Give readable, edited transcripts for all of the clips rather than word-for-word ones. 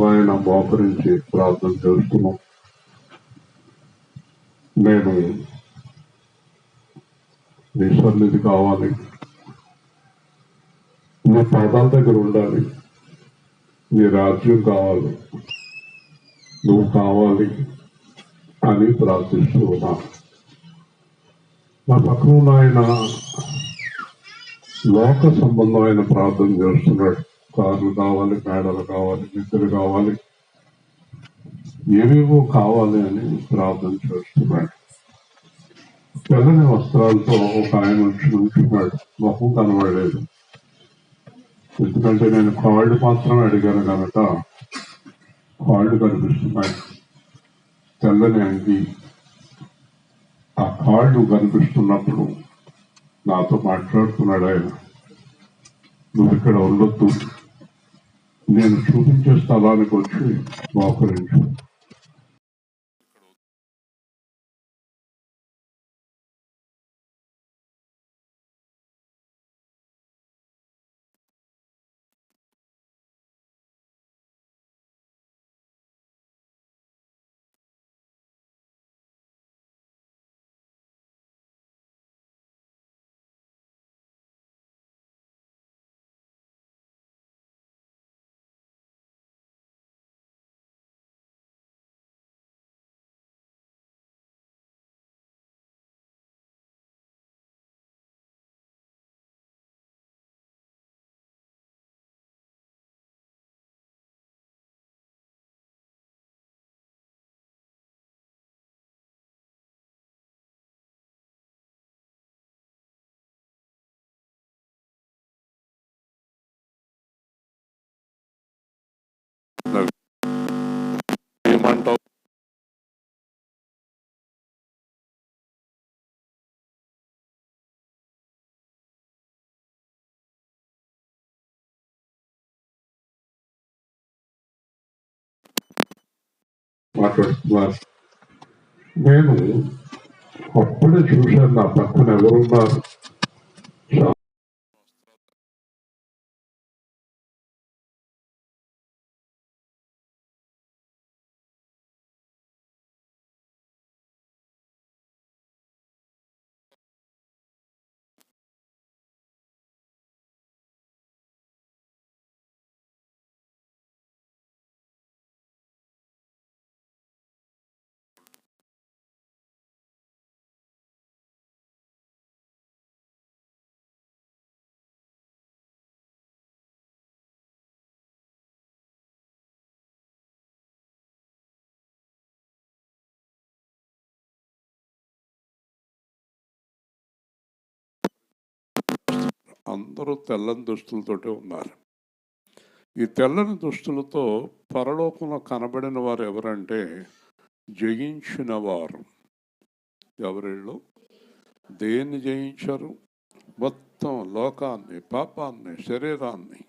ఆయన మోకరించి ప్రార్థన చేస్తున్నాం. నేను నీ సన్నిధి కావాలి, నీ పాదాల దగ్గర ఉండాలి, నీ రాజ్యం కావాలి, నువ్వు కావాలి అని ప్రార్థిస్తూ ఉన్నా. నా పక్కన ఉన్న ఆయన లోక సంబంధమైన ప్రార్థన చేస్తున్నాడు. కార్లు కావాలి, మేడలు కావాలి, నిద్రలు కావాలి, ఏవేవో కావాలి అని ప్రార్థన చేస్తున్నాడు. తెల్లని వస్త్రాలతో ఒక ఆయన ఉంటున్నాడు. మొహం కనబడలేదు. ఎందుకంటే నేను కాళ్ళు మాత్రమే అడిగాను కనుక కాళ్ళు కనిపిస్తున్నాయి. తెల్లని అంగి, ఆ కాళ్ళు కనిపిస్తున్నప్పుడు నాతో మాట్లాడుతున్నాడు ఆయన. నువ్వు ఇక్కడ ఉండొద్దు, నేను చూపించే స్థలానికి వచ్చి మోకరించు. ఏమంటావు? మాట్లాడుతున్నారు. నేను అప్పుడే చూశాను నా పక్కన ఎవరున్నారు. అందరూ తెల్లని దుస్తులతోటే ఉన్నారు. ఈ తెల్లని దుస్తులతో పరలోకంలో కనబడిన వారు ఎవరంటే జయించిన వారు. ఎవరిళ్ళు? దేన్ని జయించారు? మొత్తం లోకాన్ని, పాపాన్ని, శరీరాన్ని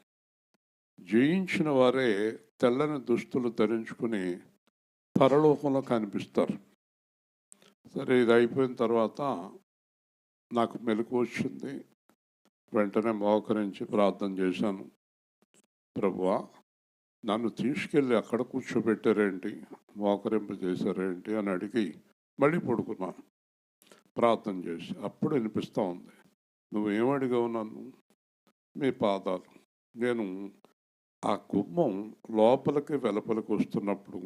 జయించిన వారే తెల్లని దుస్తులు ధరించుకుని పరలోకంలో కనిపిస్తారు. సరే, ఇది అయిపోయిన తర్వాత నాకు మెలకు వచ్చింది. వెంటనే మోకరించి ప్రార్థన చేశాను. ప్రభువా, నన్ను తీసుకెళ్ళి అక్కడ కూర్చోబెట్టారేంటి, మోకరింపు చేశారేంటి అని అడిగి మళ్ళీ పడుకున్నాను. ప్రార్థన చేసి అప్పుడు వినిపిస్తూ ఉంది, నువ్వేమడిగావు నన్ను? మీ పాదాలు. నేను ఆ గుమ్మం లోపలికి వెలుపలికి వస్తున్నప్పుడు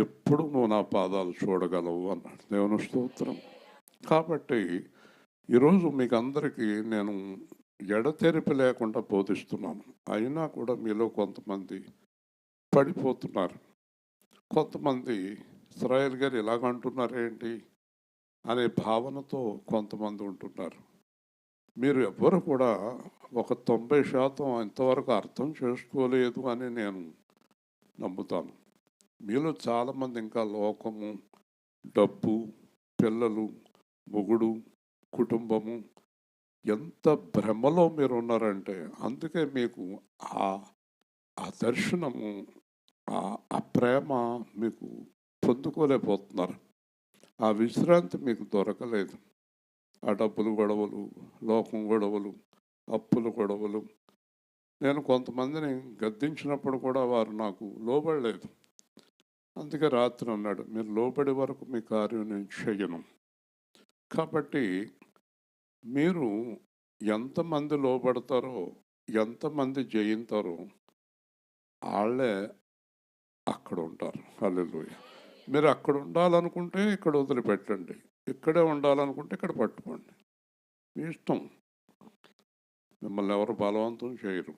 ఎప్పుడు నువ్వు నా పాదాలు చూడగలవు అన్నాడు. దేవుని స్తోత్రం. కాబట్టి ఈరోజు మీకు అందరికీ నేను ఎడతెరిపి లేకుండా బోధిస్తున్నాను. అయినా కూడా మీలో కొంతమంది పడిపోతున్నారు. కొంతమంది ఇశ్రాయేల్ గారు ఇలాగంటున్నారేంటి అనే భావనతో కొంతమంది ఉంటున్నారు. మీరు ఎవ్వరు కూడా ఒక 90% ఇంతవరకు అర్థం చేసుకోలేదు అని నేను నమ్ముతాను. మీలో చాలామంది ఇంకా లోకము, డబ్బు, పిల్లలు, మొగుడు, కుటుంబము, ఎంత భ్రమలో మీరు ఉన్నారంటే అందుకే మీకు ఆ దర్శనము, ఆ ప్రేమ మీకు పొందుకోలేకపోతున్నారు. ఆ విశ్రాంతి మీకు దొరకలేదు. ఆ డబ్బులు గొడవలు, లోకం గొడవలు, అప్పుల గొడవలు, నేను కొంతమందిని గద్దించినప్పుడు కూడా వారు నాకు లోబడలేదు. అందుకే రాత్రి అన్నాడు, మీరు లోబడే వరకు మీ కార్యం నేను చెయ్యను. కాబట్టి మీరు ఎంతమంది లోబడతారో, ఎంతమంది జయిస్తారో వాళ్ళే అక్కడ ఉంటారు. హల్లెలూయా. మీరు అక్కడ ఉండాలనుకుంటే ఇక్కడ వదిలిపెట్టండి, ఇక్కడే ఉండాలనుకుంటే ఇక్కడ పట్టుకోండి, మీ ఇష్టం. మిమ్మల్ని ఎవరు బలవంతం చేయరు.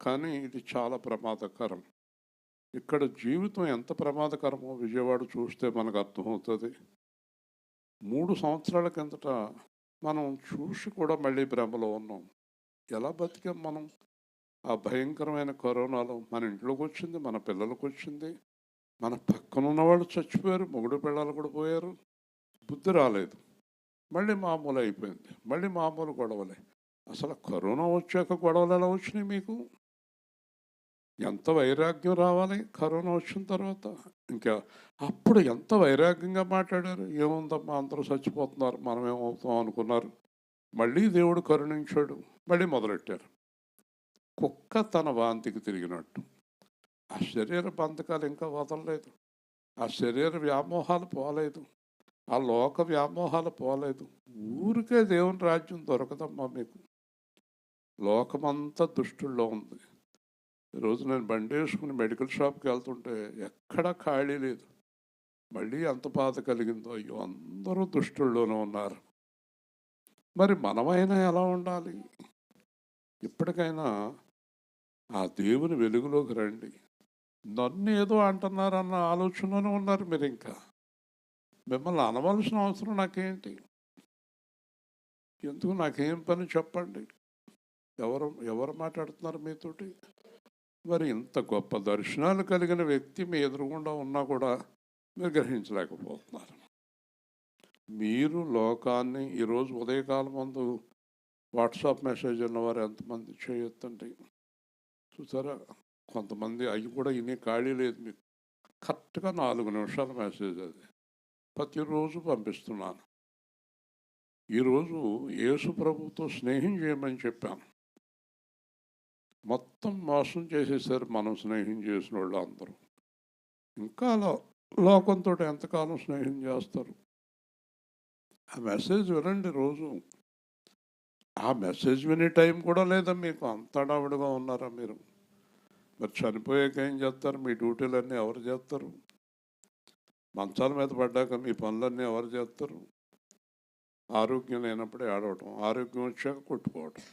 కానీ ఇది చాలా ప్రమాదకరం. ఇక్కడ జీవితం ఎంత ప్రమాదకరమో విజయవాడ చూస్తే మనకు అర్థమవుతుంది. 3 సంవత్సరాల కిందట మనం చూసి కూడా మళ్ళీ భ్రమలో ఉన్నాం. ఎలా బతికాం మనం? ఆ భయంకరమైన కరోనాలో మన ఇంట్లోకి వచ్చింది, మన పిల్లలకు వచ్చింది, మన పక్కన ఉన్న వాళ్ళు చచ్చిపోయారు, మొగుడు పిల్లలు కూడా పోయారు. బుద్ధి రాలేదు. మళ్ళీ మామూలు అయిపోయింది, మళ్ళీ మామూలు గొడవలే. అసలు కరోనా వచ్చాక గొడవలు ఎలా వచ్చినాయి మీకు? ఎంత వైరాగ్యం రావాలి కరోనా వచ్చిన తర్వాత. ఇంకా అప్పుడు ఎంత వైరాగ్యంగా మాట్లాడారు. ఏముందమ్మా, అందరూ చచ్చిపోతున్నారు, మనం ఏమవుతాం అనుకున్నారు. మళ్ళీ దేవుడు కరుణించాడు, మళ్ళీ మొదలెట్టారు. కుక్క తన వాంతికి తిరిగినట్టు. ఆ శరీర బంధకాలు ఇంకా వదలలేదు, ఆ శరీర వ్యామోహాలు పోలేదు, ఆ లోక వ్యామోహాలు పోలేదు. ఊరికే దేవుని రాజ్యం దొరకదమ్మా మీకు. లోకమంతా దుష్టుల్లో ఉంది. ఈరోజు నేను బండి వేసుకుని మెడికల్ షాప్కి వెళ్తుంటే ఎక్కడా ఖాళీ లేదు. మళ్ళీ ఎంత బాధ కలిగిందో. అయ్యో, అందరూ దుష్టుల్లోనే ఉన్నారు. మరి మనమైనా ఎలా ఉండాలి? ఇప్పటికైనా ఆ దేవుని వెలుగులోకి రండి. నన్ను ఏదో అంటున్నారన్న ఆలోచనలోనే ఉన్నారు మీరు. ఇంకా మిమ్మల్ని అనవలసిన అవసరం నాకేంటి? ఎందుకు? నాకేం పని చెప్పండి. ఎవరు మాట్లాడుతున్నారు మీతోటి? మరి ఇంత గొప్ప దర్శనాలు కలిగిన వ్యక్తి మీ ఎదురుగుండా ఉన్నా కూడా మీరు గ్రహించలేకపోతున్నారు. మీరు లోకాన్ని ఈరోజు ఉదయకాలం ముందు వాట్సాప్ మెసేజ్ ఉన్నవారు ఎంతమంది చేయొద్దండి. చూసారా, కొంతమంది అవి కూడా ఇన్ని ఖాళీ లేదు మీకు. కరెక్ట్గా 4 నిమిషాల మెసేజ్ అది. ప్రతిరోజు పంపిస్తున్నాను. ఈరోజు యేసు ప్రభుతో స్నేహం చేయమని చెప్పాను. మొత్తం మోసం చేసేసారు మనం స్నేహం చేసిన వాళ్ళు అందరూ. ఇంకా లోకంతో ఎంతకాలం స్నేహం చేస్తారు? ఆ మెసేజ్ వినండి రోజు. ఆ మెసేజ్ వినే టైం కూడా లేదా మీకు? అంత హడావుడిగా ఉన్నారా మీరు? మరి చనిపోయాక ఏం చేస్తారు? మీ డ్యూటీలన్నీ ఎవరు చేస్తారు? మంచాల మీద పడ్డాక మీ పనులన్నీ ఎవరు చేస్తారు? ఆరోగ్యం లేనప్పుడే ఆడవటం, ఆరోగ్యం వచ్చాక కొట్టుకోవటం.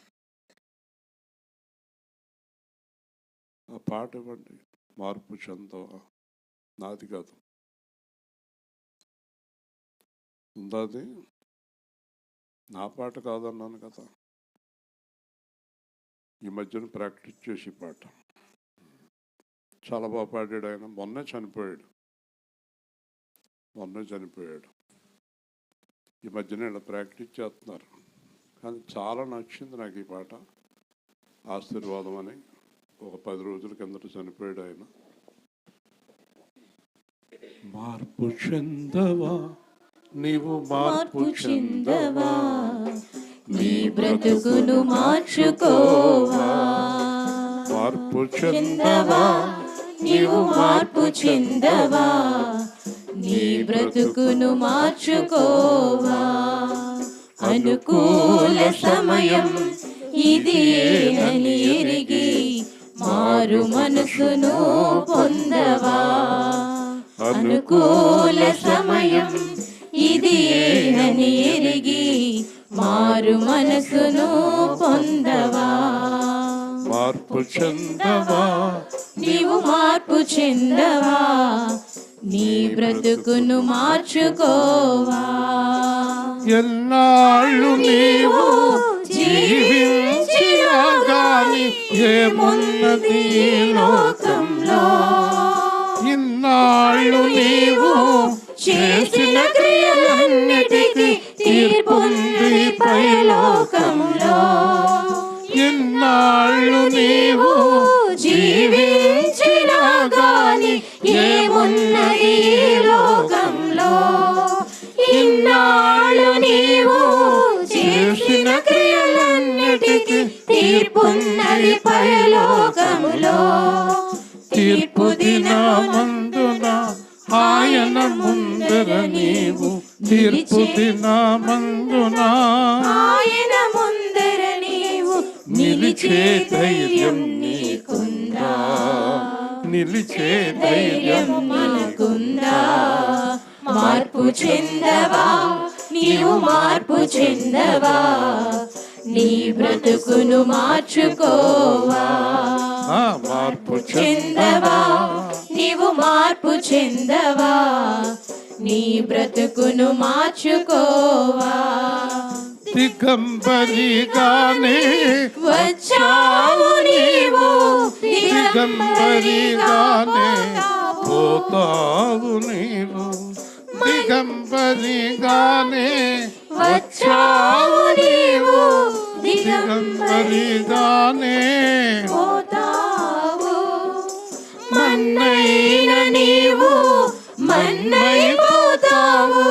ఆ పాట ఇవ్వండి, మార్పు చెందవా. నాది కాదు, ఉందాది, నా పాట కాదన్నాను కదా. ఈ మధ్యన ప్రాక్టీస్ చేసి పాట చాలా బాగా పాడాడు ఆయన. మొన్నే చనిపోయాడు. ఈ మధ్యన ఇలా ప్రాక్టీస్ చేస్తున్నారు. కానీ చాలా నచ్చింది నాకు ఈ పాట. ఆశీర్వాదం అని. ఒక 10 రోజుల కిందట చనిపోయాడు ఆయన. మార్పు చెందవా నీవు, మార్పు చెందవా, నీ బ్రతుకును మార్చుకోవా. మార్పు చెందవా నీవు, మార్పు చెందవా, నీ బ్రతుకును మార్చుకోవా. అనుకూల సమయం ఇది అని ఎరిగి మారు మనసును పొందవా. అనుకూల సమయం ఇది అని ఎరిగి మారు మనసును పొందవా. మార్పు చెందవా నీవు, మార్పు చెందవా, నీ బ్రతుకును మార్చుకోవా. ఎన్నాళ్ళు నీవు జీవించినా గాని ఏమున్నది లోకంలో, ఇన్నాళ్ళు నీవు చేసిన క్రియలన్నిటికీ తీర్పుంది పరలోకంలో. ఇన్నాళ్ళు నీవు జీవించినా గాని ఏమున్నది లోకంలో. ఇన్నాళ్ళు నీవు చేసిన క్రియలన్నిటికీ తీర్పున్నది పరలోకంలో. లోకంలో తీర్పు దినమందున ఆయన ముందర నీవు తీర్పు దినమందున ఆయన ముందర నీవు నిలిచే ధైర్యం నీకుందా? నిలిచే ధైర్యం నీకుందా? మార్పు చెందవా నీవు, మార్పు చెందవా? నీ బ్రతుకును మార్చుకోవా? మార్పు చెందవా నీవు, మార్పు చెందవా? నీ బ్రతుకును మార్చుకోవా? దిగంబరిగానే వచ్చావు నీవు, దిగంబరిగానే పోతావు నీవు, దిగంబరిగానే వచ్చావు నీవు, దిగంబరిగానే పోతావు. మన్నైన నీవు మన్నైపోతావు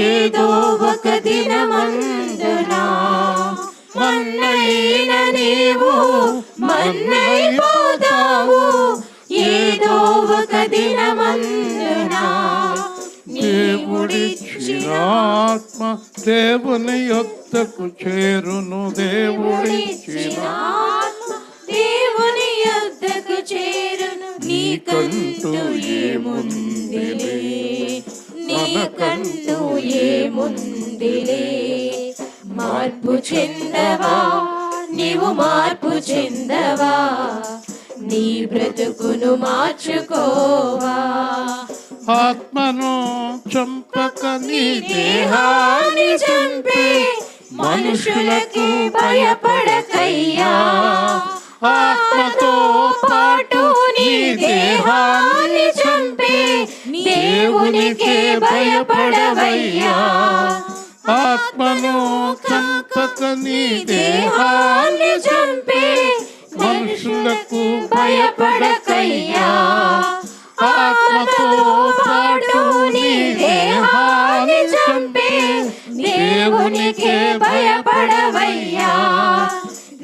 ఏదో ఒక దినమందున. మన్నైన నీవు మన్నైపోతావు ఏదో ఒక దినమందున. దేవుడిచ్చిన ఆత్మ దేవుని యొద్దకు చేరును, దేవుడిచ్చిన ఆత్మ దేవుని యొద్దకు చేరును. నీకంటూ ఏముందిలే, నీకంటూ ఏముందిలే? మార్పు చెందవా నీవు, మార్పు చెందవా? నీ బ్రతుకును మార్చుకోవా? ఆత్మను చంపక నీ దేహాన్ని చంపే మనుషులకి భయపడకయ్యా. ఆత్మతో పాటు నీ దేహాన్ని చంపే దేవునికే భయపడవయ్యా. ఆత్మను చంపక నీ దేహాన్ని చంపే మనుషులకు భయపడకయ్యా. ఆత్మతో పాటు నీ దేహాన్ని చంపే దేవునికే భయపడవయ్యా.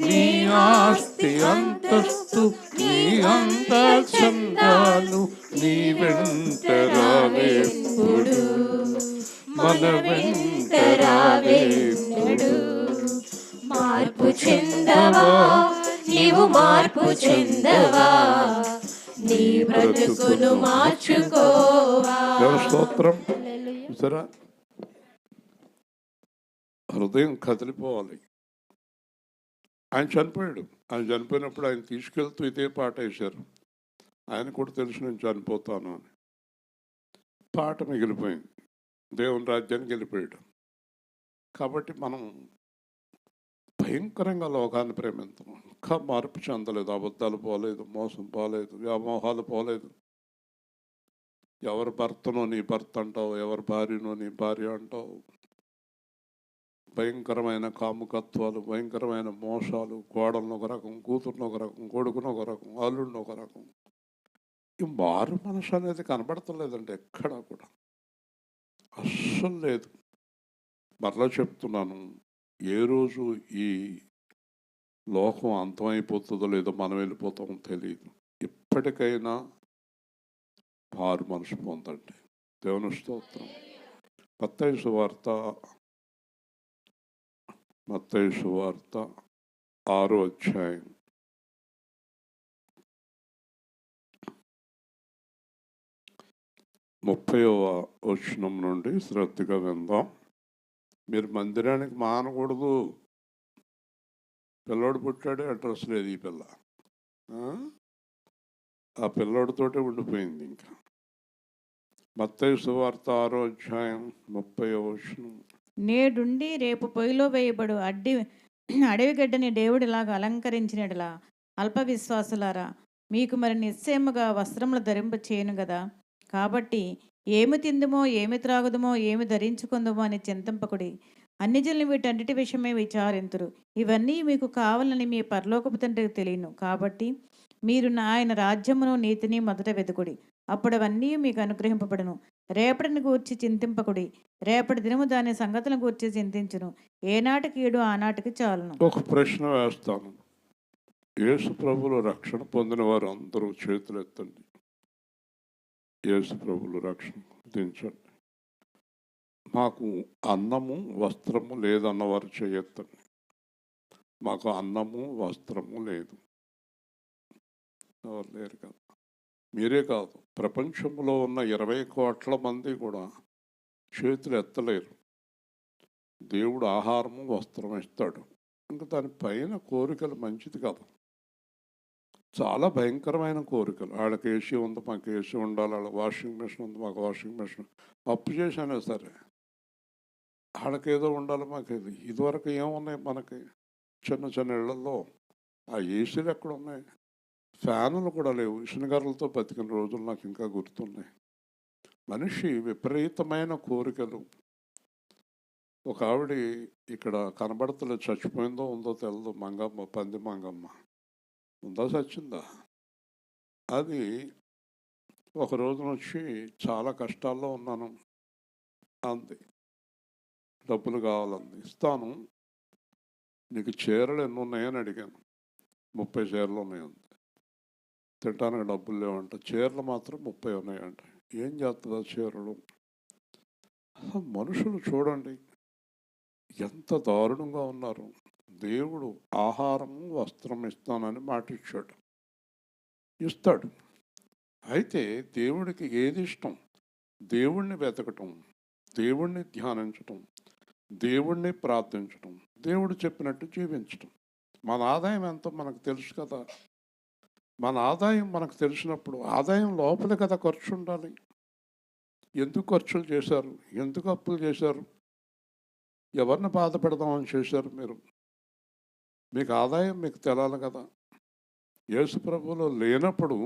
నీ ఆస్తి అంతస్తు నీ అందచందాలు నీ వెంట రావేప్పుడు, మన వెంట రావేప్పుడు. మార్పు చెందవా నీవు, మార్పు చెందవా? నీ బ్రతుకును మార్చుకోవా? స్తోత్రం. సరే, హృదయం కదిలిపోవాలి. ఆయన చనిపోయాడు. ఆయన చనిపోయినప్పుడు ఆయన తీసుకెళ్తూ ఇదే పాట వేశారు. ఆయన కూడా తెలుసు నేను చనిపోతాను అని. పాట మిగిలిపోయింది. దేవుని రాజ్యానికి వెళ్ళిపోయాడు. కాబట్టి మనం భయంకరంగా లోకాన్ని ప్రేమిస్తాం. ఇంకా మార్పు చెందలేదు. అబద్ధాలు పోలేదు, మోసం పోలేదు, వ్యామోహాలు పోలేదు. ఎవరి భర్తనో నీ భర్త అంటావు, ఎవరి భార్యనో నీ భార్య అంటావు. భయంకరమైన కాముకత్వాలు, భయంకరమైన మోసాలు, కోడలను ఒక రకం, కూతురును ఒక రకం, కొడుకును ఒక రకం, అల్లుడిని ఒక రకం. ఈ మారు మనసు అనేది కనబడతలేదండి ఎక్కడా కూడా, అస్సలు లేదు. మరలా చెప్తున్నాను, ఏ రోజు ఈ లోకం అంతమైపోతుందో లేదో మనం వెళ్ళిపోతామో తెలియదు. ఇప్పటికైనా మారు మనసు పొందండి. దేవుని స్తోత్రం. మత్తయి సువార్త 6వ అధ్యాయం 30వ వచనం నుండి శ్రద్ధగా విందాం. మీరు మందిరానికి మానకూడదు. పిల్లోడు పుట్టాడు, అడ్రస్ లేదు. ఈ పిల్ల ఆ పిల్లోడితోటే ఉండిపోయింది. ఇంకా మత్తయి సువార్త 6వ అధ్యాయం 30వ వచనం. నేడుండి రేపు పొయ్యిలో వేయబడు అడవిగడ్డని దేవుడిలాగా అలంకరించినట్లా అల్ప విశ్వాసులారా, మీకు మరి నిశ్చయముగా వస్త్రములు ధరింప చేయను కదా. కాబట్టి ఏమి తిందుమో, ఏమి త్రాగుదమో, ఏమి ధరించుకుందుమో అని చింతింపకుడి. అన్ని జనులు వీటన్నిటి విషయమే విచారింతురు. ఇవన్నీ మీకు కావాలని మీ పరలోకపు తండ్రికి తెలియను. కాబట్టి మీరు ఆయన రాజ్యమును నీతిని మొదట వెతుకుడి, అప్పుడు అవన్నీ మీకు అనుగ్రహింపబడును. రేపటిని గూర్చి చింతింపకుడి, రేపటి దినము దాని సంగతులను గూర్చి చింతించును. ఏనాటికి ఏడు ఆనాటికి చాలును. ఒక ప్రశ్న వేస్తాను. యేసు ప్రభువులో రక్షణ పొందిన వారు అందరూ చేతులు ఎత్తండి. యేసు ప్రభువులో రక్షణ దించండి. మాకు అన్నము వస్త్రము లేదన్నవారు చేయొద్దండి. మాకు అన్నము వస్త్రము లేదు. ఎవరు లేరు కదా. మీరే కాదు, ప్రపంచంలో ఉన్న 20 కోట్ల మంది కూడా చేతులు ఎత్తలేరు. దేవుడు ఆహారము వస్త్రం ఇస్తాడు. ఇంకా దానిపైన కోరికలు మంచిది కాదు. చాలా భయంకరమైన కోరికలు. వాళ్ళకి ఏసీ ఉంది, మాకు ఏసీ ఉండాలి. వాళ్ళ వాషింగ్ మెషిన్ ఉంది, మాకు వాషింగ్ మెషిన్. అప్పు చేశానే సరే వాళ్ళకి ఏదో ఉండాలి, మాకు ఇది. ఇదివరకు ఏమున్నాయి మనకి? చిన్న చిన్న ఇళ్లలో ఆ ఏసీలు ఎక్కడ ఉన్నాయి? ఫ్యానులు కూడా లేవు. ఇసునగర్లతో బతికిన రోజులు నాకు ఇంకా గుర్తున్నాయి. మనిషి విపరీతమైన కోరికలు. ఒక ఆవిడ ఇక్కడ కనబడతలేదు, చచ్చిపోయిందో ఉందో తెలదు. మంగమ్మ, పంది మంగమ్మ ఉందా, చచ్చిందా? అది ఒక రోజున వచ్చి చాలా కష్టాల్లో ఉన్నాను అంది. డబ్బులు కావాలంది. ఇస్తాను, నీకు చీరలు ఎన్ని ఉన్నాయని అడిగాను. 30 చీరలు ఉన్నాయండి. తింటానికి డబ్బులు లేవంట. చీరలు మాత్రం 30 ఉన్నాయంట. ఏం చేస్తుందా చీరలు? మనుషులు చూడండి ఎంత దారుణంగా ఉన్నారు. దేవుడు ఆహారము వస్త్రం ఇస్తానని మాట ఇచ్చాడు, ఇస్తాడు. అయితే దేవుడికి ఏది ఇష్టం? దేవుణ్ణి వెతకటం, దేవుణ్ణి ధ్యానించటం, దేవుణ్ణి ప్రార్థించటం, దేవుడు చెప్పినట్టు జీవించటం. మన ఆదాయం ఎంతో మనకు తెలుసు కదా. మన ఆదాయం మనకు తెలిసినప్పుడు ఆదాయం లోపల కదా ఖర్చు ఉండాలి. ఎందుకు ఖర్చులు చేశారు? ఎందుకు అప్పులు చేశారు? ఎవరిని బాధ పెడదామని చేశారు మీరు? మీకు ఆదాయం మీకు తెలాలి కదా. యేసుప్రభులో లేనప్పుడు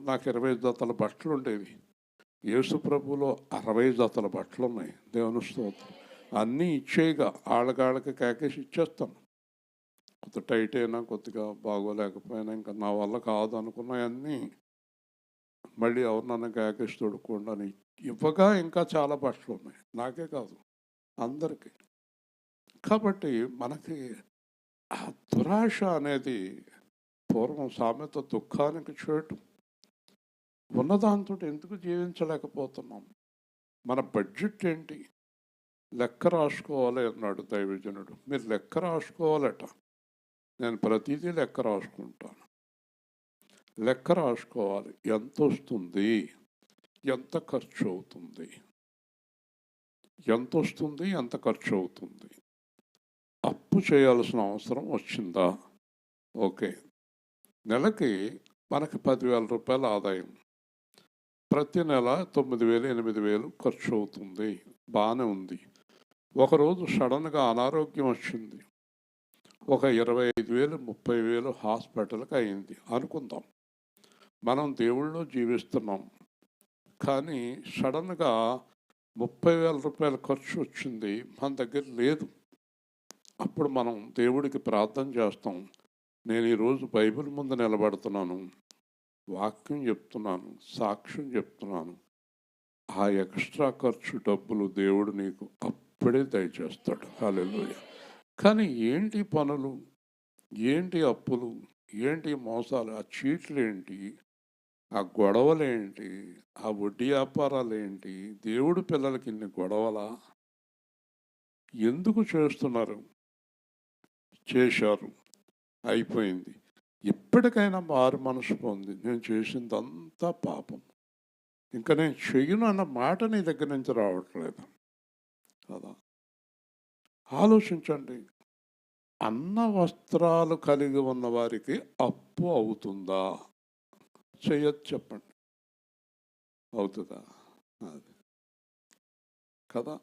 నాకు 20 జతల బట్టలు ఉండేవి. యేసుప్రభులో 60 జతల బట్టలు ఉన్నాయి. దేవుని స్తోత్రం. అన్నీ ఇచ్చేయగా ఆళ్ళకి కేకేసి ఇచ్చేస్తాను. కొత్త టైట్ అయినా, కొద్దిగా బాగోలేకపోయినా, ఇంకా నా వల్ల కాదు అనుకున్నాయన్నీ మళ్ళీ ఎవరు నన్ను కేకేసి తొడుక్కోండి అని ఇవ్వగా ఇంకా చాలా బట్టలు ఉన్నాయి. నాకే కాదు, అందరికీ. కాబట్టి మనకి ఆ దురాశ అనేది పూర్వం సామెత దుఃఖానికి చేటు. ఉన్నదాంతో ఎందుకు జీవించలేకపోతున్నాం? మన బడ్జెట్ ఏంటి? లెక్క రాసుకోవాలి అన్నాడు దైవజనుడు. మీరు లెక్క రాసుకోవాలట. నేను ప్రతిదీ లెక్క రాసుకుంటాను. లెక్క రాసుకోవాలి. ఎంత వస్తుంది, ఎంత ఖర్చు అవుతుంది, ఎంత వస్తుంది, ఎంత ఖర్చు అవుతుంది. అప్పు చేయాల్సిన అవసరం వచ్చిందా? ఓకే, నెలకి మనకి 10,000 రూపాయల ఆదాయం, ప్రతి నెల 9,000 8,000 ఖర్చు అవుతుంది. బాగానే ఉంది. ఒకరోజు సడన్గా అనారోగ్యం వచ్చింది, ఒక 25,000 30,000 హాస్పిటల్కి అయింది అనుకుందాం. మనం దేవుళ్ళో జీవిస్తున్నాం, కానీ సడన్గా 30,000 రూపాయల ఖర్చు వచ్చింది, మన దగ్గర లేదు. అప్పుడు మనం దేవుడికి ప్రార్థన చేస్తాం. నేను ఈరోజు బైబిల్ ముందు నిలబడుతున్నాను, వాక్యం చెప్తున్నాను, సాక్ష్యం చెప్తున్నాను. ఆ ఎక్స్ట్రా ఖర్చు డబ్బులు దేవుడు నీకు అప్పుడే దయచేస్తాడు. హల్లెలూయా. కానీ ఏంటి పనులు, ఏంటి అప్పులు, ఏంటి మోసాలు, ఆ చీట్లు ఏంటి, ఆ గొడవలేంటి, ఆ వడ్డీ వ్యాపారాలు ఏంటి? దేవుడు పిల్లలకి ఇన్ని గొడవలా? ఎందుకు చేస్తున్నారు? చేశారు, అయిపోయింది. ఇప్పటికైనా మారు మనసు పొంది, నేను చేసిందంతా పాపం, ఇంకా నేను చెయ్యను అన్న మాట నీ దగ్గర నుంచి రావట్లేదు కదా. ఆలోచించండి. అన్న వస్త్రాలు కలిగి ఉన్న వారికి అప్పు అవుతుందా? చెయ్యొచ్చు, చెప్పండి. అవుతుందా? అది కదా.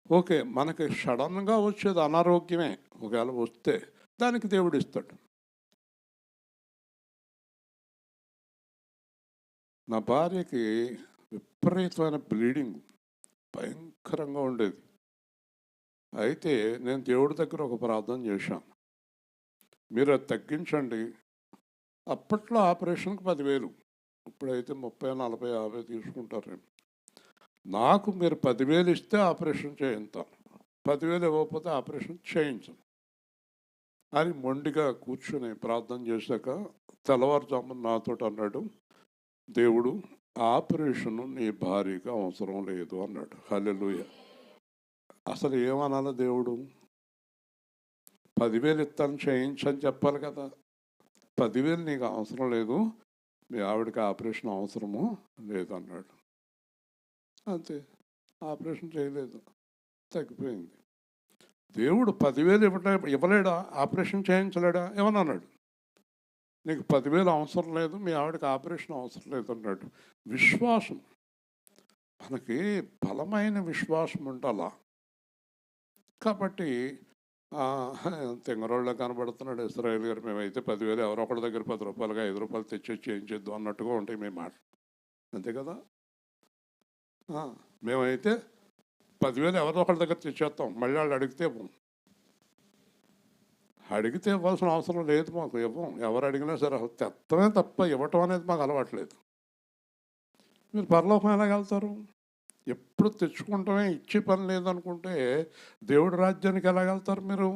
ఓకే, మనకి సడన్గా వచ్చేది అనారోగ్యమే. ఒకవేళ వస్తే దానికి దేవుడు ఇస్తాడు. నా భార్యకి విపరీతమైన బ్లీడింగ్ భయంకరంగా ఉండేది. అయితే నేను దేవుడి దగ్గర ఒక ప్రార్థన చేశాను, మీరు అది తగ్గించండి. అప్పట్లో ఆపరేషన్కి 10,000, ఇప్పుడైతే 30 40 50 తీసుకుంటారేమో. నాకు మీరు 10,000 ఇస్తే ఆపరేషన్ చేయిస్తాను, 10,000 ఇవ్వకపోతే ఆపరేషన్ చేయించను. అని మొండిగా కూర్చొని ప్రార్థన చేశాక తెల్లవారుజామున నాతో అన్నాడు, దేవుడు ఆపరేషను నీ భార్యకి అవసరం లేదు అన్నాడు. హల్లెలూయా. అసలు ఏమనాలి దేవుడు? 10,000 ఇస్తాను చేయించని చెప్పాలి కదా. 10,000 నీకు అవసరం లేదు, మీ ఆవిడకి ఆపరేషన్ అవసరము లేదన్నాడు. అంతే, ఆపరేషన్ చేయలేదు, తగ్గిపోయింది. దేవుడు 10,000 ఇవ్వలేడా? ఆపరేషన్ చేయించలేడా? ఏమని అన్నాడు? నీకు 10,000 అవసరం లేదు, మీ ఆవిడకి ఆపరేషన్ అవసరం లేదు అన్నాడు. విశ్వాసం, మనకి బలమైన విశ్వాసం ఉండాలా. కాబట్టి తెంగరోళ్ళ కనబడుతున్నాడు ఇస్రాయేల్ గారు. మేమైతే 10,000 ఎవరో ఒకరి దగ్గర 10 రూపాయలుగా 5 రూపాయలు తెచ్చి చేయించేద్దాం అన్నట్టుగా ఉంటాయి మేము మాట. అంతే కదా. మేమైతే 10,000 ఎవరో ఒకరి దగ్గర తెచ్చేస్తాం, మళ్ళీ వాళ్ళు అడిగితే ఇవ్వాల్సిన అవసరం లేదు మాకు. ఇవ్వం, ఎవరు అడిగినా సరే తెత్తమే తప్ప ఇవ్వటం అనేది మాకు అలవాట్లేదు. మీరు పరలోకం ఎలా వెళ్తారు? ఎప్పుడు తెచ్చుకుంటామే, ఇచ్చే పని లేదనుకుంటే దేవుడి రాజ్యానికి ఎలా వెళ్తారు మీరు?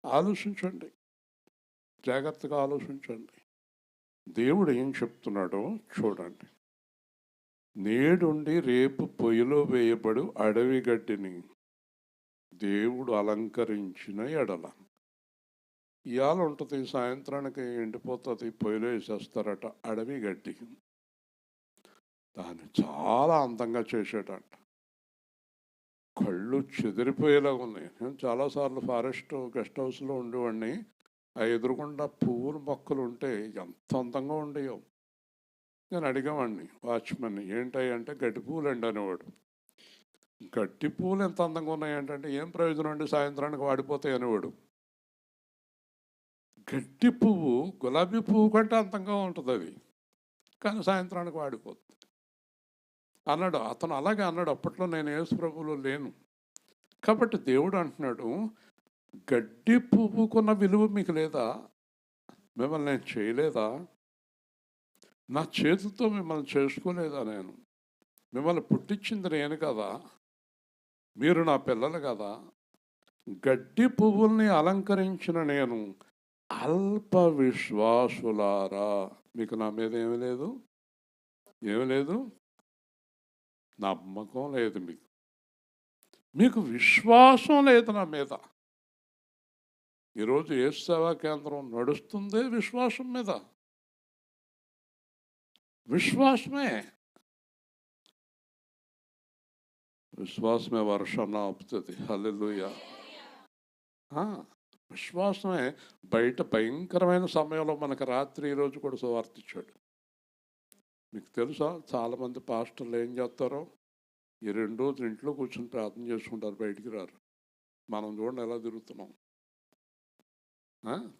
ఆలోచించండి, జాగ్రత్తగా ఆలోచించండి. దేవుడు ఏం చెప్తున్నాడో చూడండి. నేడుండి రేపు పొయ్యిలో వేయబడు అడవి గడ్డిని దేవుడు అలంకరించిన ఎడల. ఇవాళ ఉంటుంది, సాయంత్రానికి ఎండిపోతుంది, పొయ్యిలో వేసేస్తారట అడవి గడ్డి. దాన్ని చాలా అందంగా చేసేటంట. కళ్ళు చెదిరిపోయేలాగా ఉన్నాయి. నేను చాలాసార్లు ఫారెస్ట్ గెస్ట్ హౌస్లో ఉండేవాడిని. ఆ ఎదురుగుండా పువ్వుల మొక్కలు ఉంటే ఎంత అందంగా ఉండేవో. నేను అడిగేవాడిని వాచ్మెన్, ఏంటాయి అంటే గడ్డి పువ్వులు అండి అనేవాడు. గడ్డి పువ్వులు ఎంత అందంగా ఉన్నాయంటే ఏం ప్రయోజనం అండి, సాయంత్రానికి వాడిపోతాయి అనేవాడు. గడ్డి పువ్వు గులాబీ పువ్వు కంటే అందంగా ఉంటుంది అది, కానీ సాయంత్రానికి వాడిపోతుంది అన్నాడు. అతను అలాగే అన్నాడు. అప్పట్లో నేను యేసు ప్రభువులో లేను. కాబట్టి దేవుడు అంటున్నాడు, గడ్డి పువ్వుకున్న విలువ మీకు లేదా? మిమ్మల్ని నేను చేయలేదా? నా చేతితో మిమ్మల్ని చేసుకోలేదా? నేను మిమ్మల్ని పుట్టించింది నేను కదా, మీరు నా పిల్లలు కదా. గడ్డి పువ్వుల్ని అలంకరించిన నేను అల్ప విశ్వాసులారా, మీకు నా మీద ఏమి లేదు, నమ్మకం లేదు, మీకు విశ్వాసం లేదు నా మీద. ఈరోజు యేసు సేవా కేంద్రం నడుస్తుందే విశ్వాసం మీద. విశ్వాసమే వర్షాన్ని ఆపుతుంది. హల్లెలూయా. విశ్వాసమే. బయట భయంకరమైన సమయంలో మనకు రాత్రి ఈరోజు కూడా సువార్తించాడు. మీకు తెలుసా, చాలామంది పాస్టర్లు ఏం చేస్తారో, ఈ 2 రోజులు ఇంట్లో కూర్చొని ప్రార్థన చేసుకుంటారు, బయటికి రారు. మనం చూడండి ఎలా తిరుగుతున్నాం.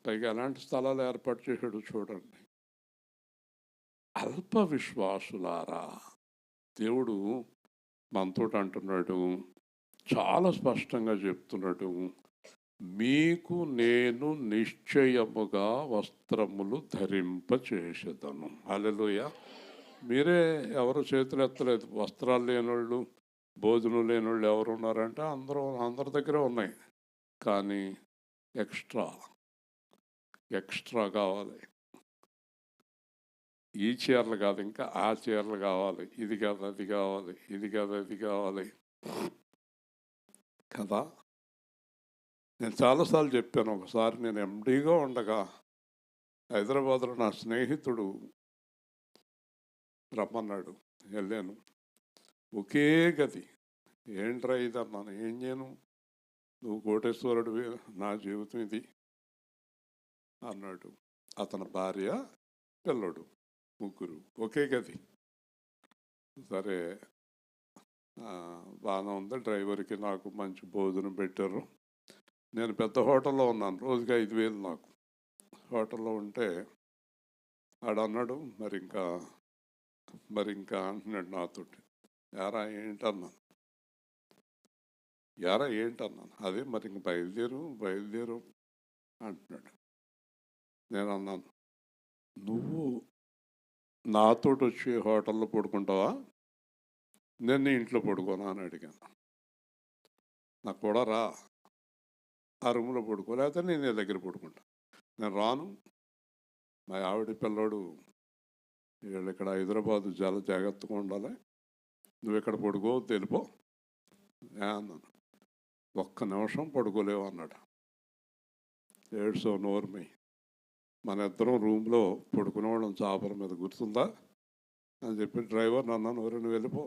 పైగా ఎలాంటి స్థలాలు ఏర్పాటు చేశాడు చూడండి. అల్ప విశ్వాసులారా, దేవుడు మనతో అంటున్నాడు, చాలా స్పష్టంగా చెప్తున్నాడు, మీకు నేను నిశ్చయముగా వస్త్రములు ధరింపచేసేదను. హల్లెలూయా. మీరే ఎవరు చేతులు ఎత్తలేదు. వస్త్రాలు లేనోళ్ళు, భోజనం లేనోళ్ళు ఎవరు ఉన్నారంటే అందరి దగ్గర ఉన్నాయి. కానీ ఎక్స్ట్రా కావాలి. ఈ చీరలు కాదు, ఇంకా ఆ చీరలు కావాలి, ఇది కాదు అది కావాలి, ఇది కాదు అది కావాలి కదా. నేను చాలాసార్లు చెప్పాను. ఒకసారి నేను ఎండీగా ఉండగా హైదరాబాద్లో నా స్నేహితుడు రమ్మన్నాడు, వెళ్ళాను. ఒకే గది. ఏంట్రా ఇది అన్నాను. ఏం చేయను, నువ్వు కోటేశ్వరుడివి, నా జీవితం ఇది అన్నాడు. అతని భార్య, పిల్లడు, ముగ్గురు ఒకే గది. సరే, బాగానే ఉంది. డ్రైవర్కి నాకు మంచి భోజనం పెట్టారు. నేను పెద్ద హోటల్లో ఉన్నాను, రోజుకి 5,000 నాకు. హోటల్లో ఉంటే ఆడన్నాడు, మరి ఇంకా అంటున్నాడు నాతో, యారా ఏంటన్నాను. అదే మరి ఇంక బయలుదేరు అంటున్నాడు. నేను అన్నాను, నువ్వు నాతో వచ్చి హోటల్లో పడుకుంటావా, నేను నీ ఇంట్లో పడుకోనా అని అడిగాను. నాకు కూడా రా, ఆ రూమ్లో పడుకో, లేకపోతే నేను నీ దగ్గర పడుకుంటా. నేను రాను, మా ఆవిడ పిల్లోడు వీళ్ళు ఇక్కడ హైదరాబాదు చాలా జాగ్రత్తగా ఉండాలి, నువ్వు ఇక్కడ పడుకో తెలిపో అన్నాను. ఒక్క నిమిషం పడుకోలేవు అన్నాడు. ఏడ్సో నోర్మి, మన ఇద్దరం రూమ్లో పడుకునేవాళ్ళం చాపల మీద, గుర్తుందా అని చెప్పి డ్రైవర్ నన్ను నువ్వు వెళ్ళిపో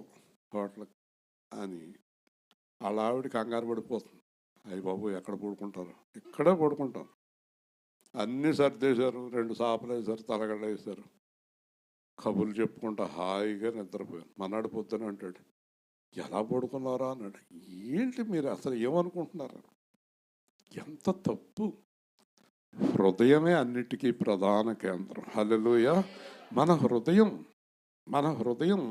హోటల్కి అని. వాళ్ళ ఆవిడ కంగారు పడిపోతుంది, అయ్యి బాబు ఎక్కడ పడుకుంటారు, ఇక్కడే పడుకుంటాం. అన్నీ సర్దేశారు, 2 చాపలు వేశారు, తలగడ్డ వేశారు, కబుర్లు చెప్పుకుంటా హాయిగా నిద్రపోయాను. మన్నాడు పొద్దున అంటాడు, ఎలా పడుకున్నారా అన్నాడు. ఏంటి మీరు అసలు ఏమనుకుంటున్నారు, ఎంత తప్పు. హృదయమే అన్నిటికీ ప్రధాన కేంద్రం. హల్లెలూయా. మన హృదయం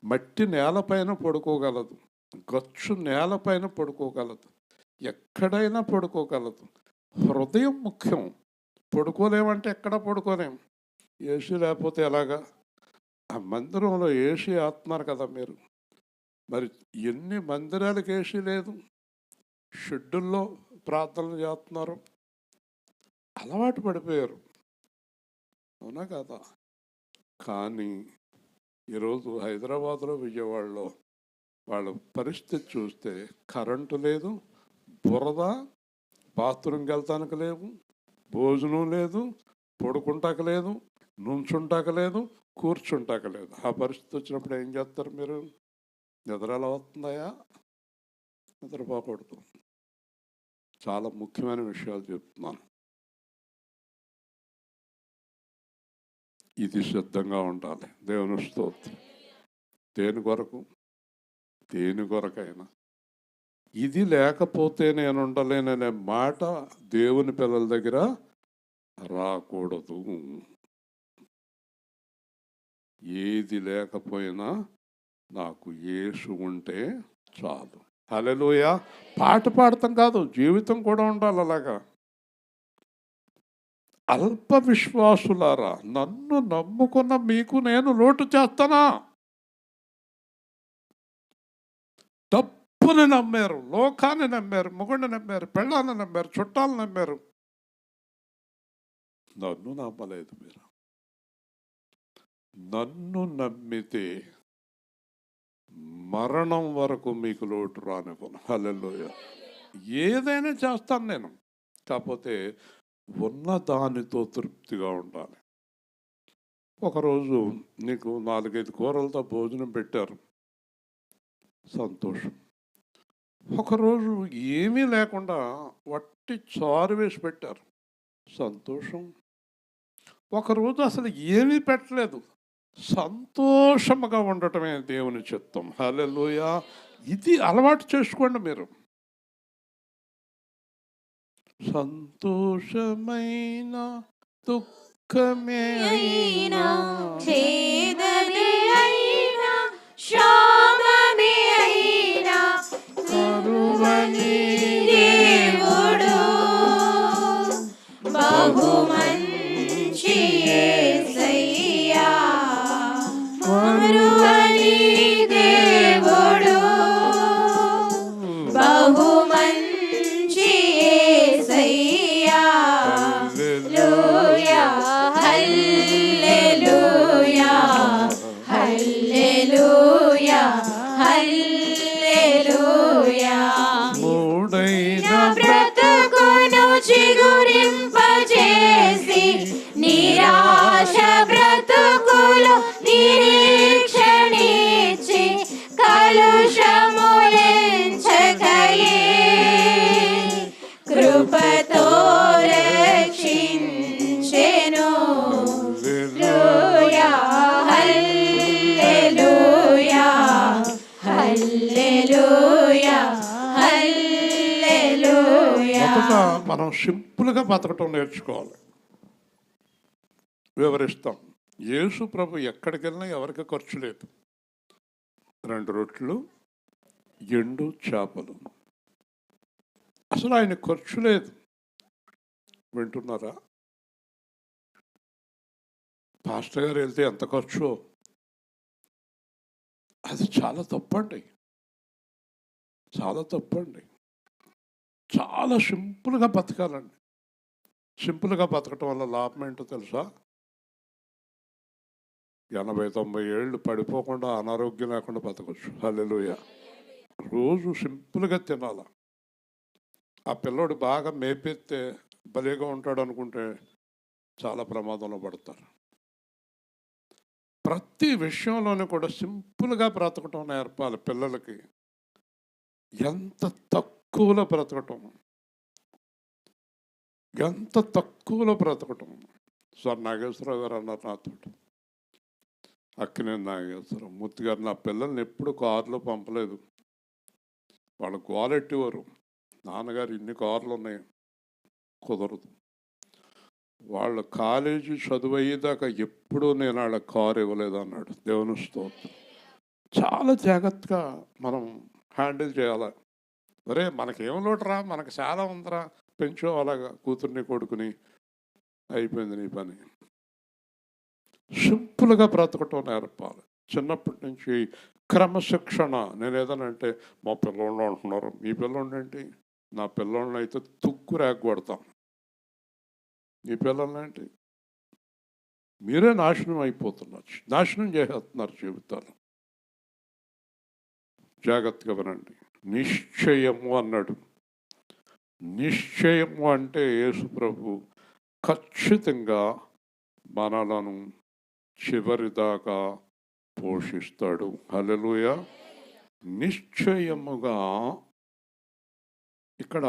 మట్టి నేలపైన పడుకోగలదు, గచ్చు నేలపైన పడుకోగలదు, ఎక్కడైనా పడుకోగలదు. హృదయం ముఖ్యం. పడుకోలేమంటే ఎక్కడ పడుకోలేం. ఏసీ లేకపోతే ఎలాగా? ఆ మందిరంలో ఏసీ ఆత్మారు కదా మీరు, మరి ఎన్ని మందిరాలకు ఏసీ లేదు, షెడ్యూల్లో ప్రార్థనలు చేస్తున్నారు, అలవాటు పడిపోయారు, అవునా కదా? కానీ ఈరోజు హైదరాబాద్లో, విజయవాడలో వాళ్ళ పరిస్థితి చూస్తే కరెంటు లేదు, బురద, బాత్రూమ్కి వెళ్తానికి లేవు, భోజనం లేదు, పడుకుంటాక లేదు, నుంచుంటాక లేదు, కూర్చుంటాక లేదు. ఆ పరిస్థితి వచ్చినప్పుడు ఏం చేస్తారు మీరు? నిద్ర ఎలా వస్తుందయా? నిద్రపోకూడదు. చాలా ముఖ్యమైన విషయాలు చెప్తున్నాను. ఇది సిద్ధంగా ఉండాలి. దేవుని స్తోత్రం. దేని కొరకైనా ఇది లేకపోతే నేను ఉండలేననే మాట దేవుని పిల్లల దగ్గర రాకూడదు. ఏది లేకపోయినా నాకు యేసు ఉంటే చాలు. హల్లెలూయా. పాట పాడతాం కాదు, జీవితం కూడా ఉండాలి అలాగా. అల్ప విశ్వాసులారా, నన్ను నమ్ముకున్న మీకు నేను లోటు చేస్తానా? డబ్బుని నమ్మారు, లోకాన్ని నమ్మారు, మొగుడిని నమ్మారు, పెళ్ళాన్ని నమ్మారు, చుట్టాలను నమ్మారు, నన్ను నమ్మలేదు మీరు. నన్ను నమ్మితే మరణం వరకు మీకు లోటు రానివ్వను. హల్లెలూయా. ఏదైనా చేస్తాను నేను, కాకపోతే ఉన్న దానితో తృప్తిగా ఉండాలి. ఒకరోజు నీకు 4-5 కూరలతో భోజనం పెట్టారు, సంతోషం. ఒకరోజు ఏమీ లేకుండా వట్టి చారు వేసి పెట్టారు, సంతోషం. ఒకరోజు అసలు ఏమీ పెట్టలేదు, సంతోషముగా ఉండటమే దేవుని చిత్తం. హల్లెలూయా. ఇది అలవాటు చేసుకోండి మీరు. సంతోషమైన దుఃఖమే అయినా, చేదనే అయినా, శ్రమమే అయినా, కరువని దేవుడు బహు మంచి యేసయ్యా. కరువని దేవుడు బహు మంచి యేసయ్యా. హల్లెలూయా, హల్లెలూయా, హల్లెలూయా, హల్లెలూయా. మూడైన బ్రతుకును చిగురింపజేసి, నిరాశ బ్రతుకులు నిరీక్షణించి, కలుషములెంచకయే కృపతో రక్షించెను. హల్లెలూయా, హల్లెలూయా, హల్లెలూయా, హల్లెలూయా. మొదట మనం సింపుల్గా బతకటం నేర్చుకోవాలి. వివరిస్తాం. యేసు ప్రభు ఎక్కడికి వెళ్ళినా ఎవరికి ఖర్చు లేదు. 2 రొట్టెలు, ఎండు చేపలు, అసలు ఆయన ఖర్చు లేదు. వింటున్నారా? పాస్టర్ గారు వెళ్తే ఎంత ఖర్చు, అది చాలా తప్పండి, చాలా తప్పండి. చాలా సింపుల్గా బతకాలండి. సింపుల్గా బతకటం వల్ల లాభం ఏంటో తెలుసా? 80-90 ఏళ్ళు పడిపోకుండా అనారోగ్యం లేకుండా బతకొచ్చు. హల్లెలూయా. రోజు సింపుల్గా తినాల. ఆ పిల్లోడు బాగా మేపెత్తే భలేగా ఉంటాడు అనుకుంటే చాలా ప్రమాదంలో పడతారు. ప్రతి విషయంలోనూ కూడా సింపుల్గా బ్రతకటం నేర్పాలి పిల్లలకి. ఎంత తక్కువలో బ్రతకటం, ఎంత తక్కువలో బ్రతకటం. సార్ నాగేశ్వరరావు గారు అన్నారు నాతో, అక్కినేని నాగేశ్వరరావు మూర్తి గారు, నా పిల్లల్ని ఎప్పుడు కారులో పంపలేదు. వాళ్ళు గోలెట్టేవారు, నాన్నగారు ఇన్ని కార్లు ఉన్నాయి, కుదరదు. వాళ్ళ కాలేజీ చదువు అయ్యేదాకా ఎప్పుడూ నేను వాళ్ళ కారు ఇవ్వలేదు అన్నాడు. దేవుని స్తోత్రం. చాలా జాగ్రత్తగా మనం హ్యాండిల్ చేయాలి. ఒరే మనకేం లోటురా, మనకు చాలా ఉందిరా, పెంచో అలాగా కూతుర్ని కొడుకుని, అయిపోయింది నీ పని. సింపుల్గా బ్రతకటం నేర్పాలి చిన్నప్పటి నుంచి. క్రమశిక్షణ. నేను ఏదనంటే మా పిల్లోళ్ళు అంటున్నారు, మీ పిల్లోళ్ళు ఏంటి? నా పిల్లోళ్ళని అయితే తుక్కు రేగొడతాం. మీ పిల్లల్ని ఏంటి? మీరే నాశనం అయిపోతున్నారు, నాశనం చేసేస్తున్నారు జీవితాలు. జాగ్రత్తగా వినండి. నిశ్చయము అన్నాడు. నిశ్చయము అంటే యేసు ప్రభు ఖచ్చితంగా మనలను చివరిదాకా పోషిస్తాడు. హల్లెలూయా. నిశ్చయముగా ఇక్కడ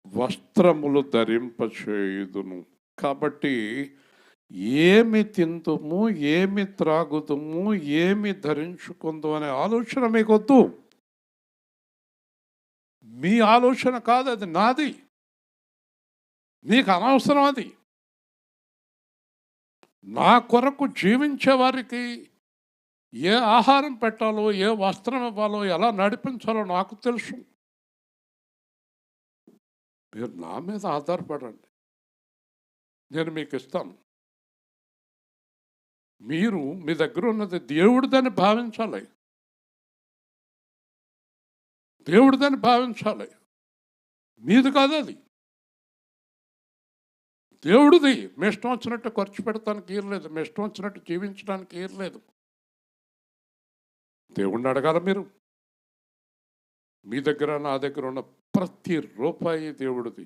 వస్త్రములు ధరింపచేయుదును. కాబట్టి ఏమి తిందుము, ఏమి త్రాగుదుము, ఏమి ధరించుకుందు అనే ఆలోచన మీకొద్దు. మీ ఆలోచన కాదు, అది నాది. మీకు అనవసరం అది. నా కొరకు జీవించే వారికి ఏ ఆహారం పెట్టాలో, ఏ వస్త్రం ఇవ్వాలో, ఎలా నడిపించాలో నాకు తెలుసు. మీరు నా మీద ఆధారపడండి, నేను మీకు ఇస్తాను. మీరు మీ దగ్గర ఉన్నది దేవుడిదని భావించాలి. దేవుడిదని భావించాలి, మీది కాదు అది. దేవుడిది. మీ ఇష్టం వచ్చినట్టు ఖర్చు పెడతానికి ఏర్లేదు, మీ ఇష్టం వచ్చినట్టు జీవించడానికి ఏర్లేదు. దేవుడిని అడగాల మీరు. మీ దగ్గర నా దగ్గర ఉన్న ప్రతి రూపాయి దేవుడిది.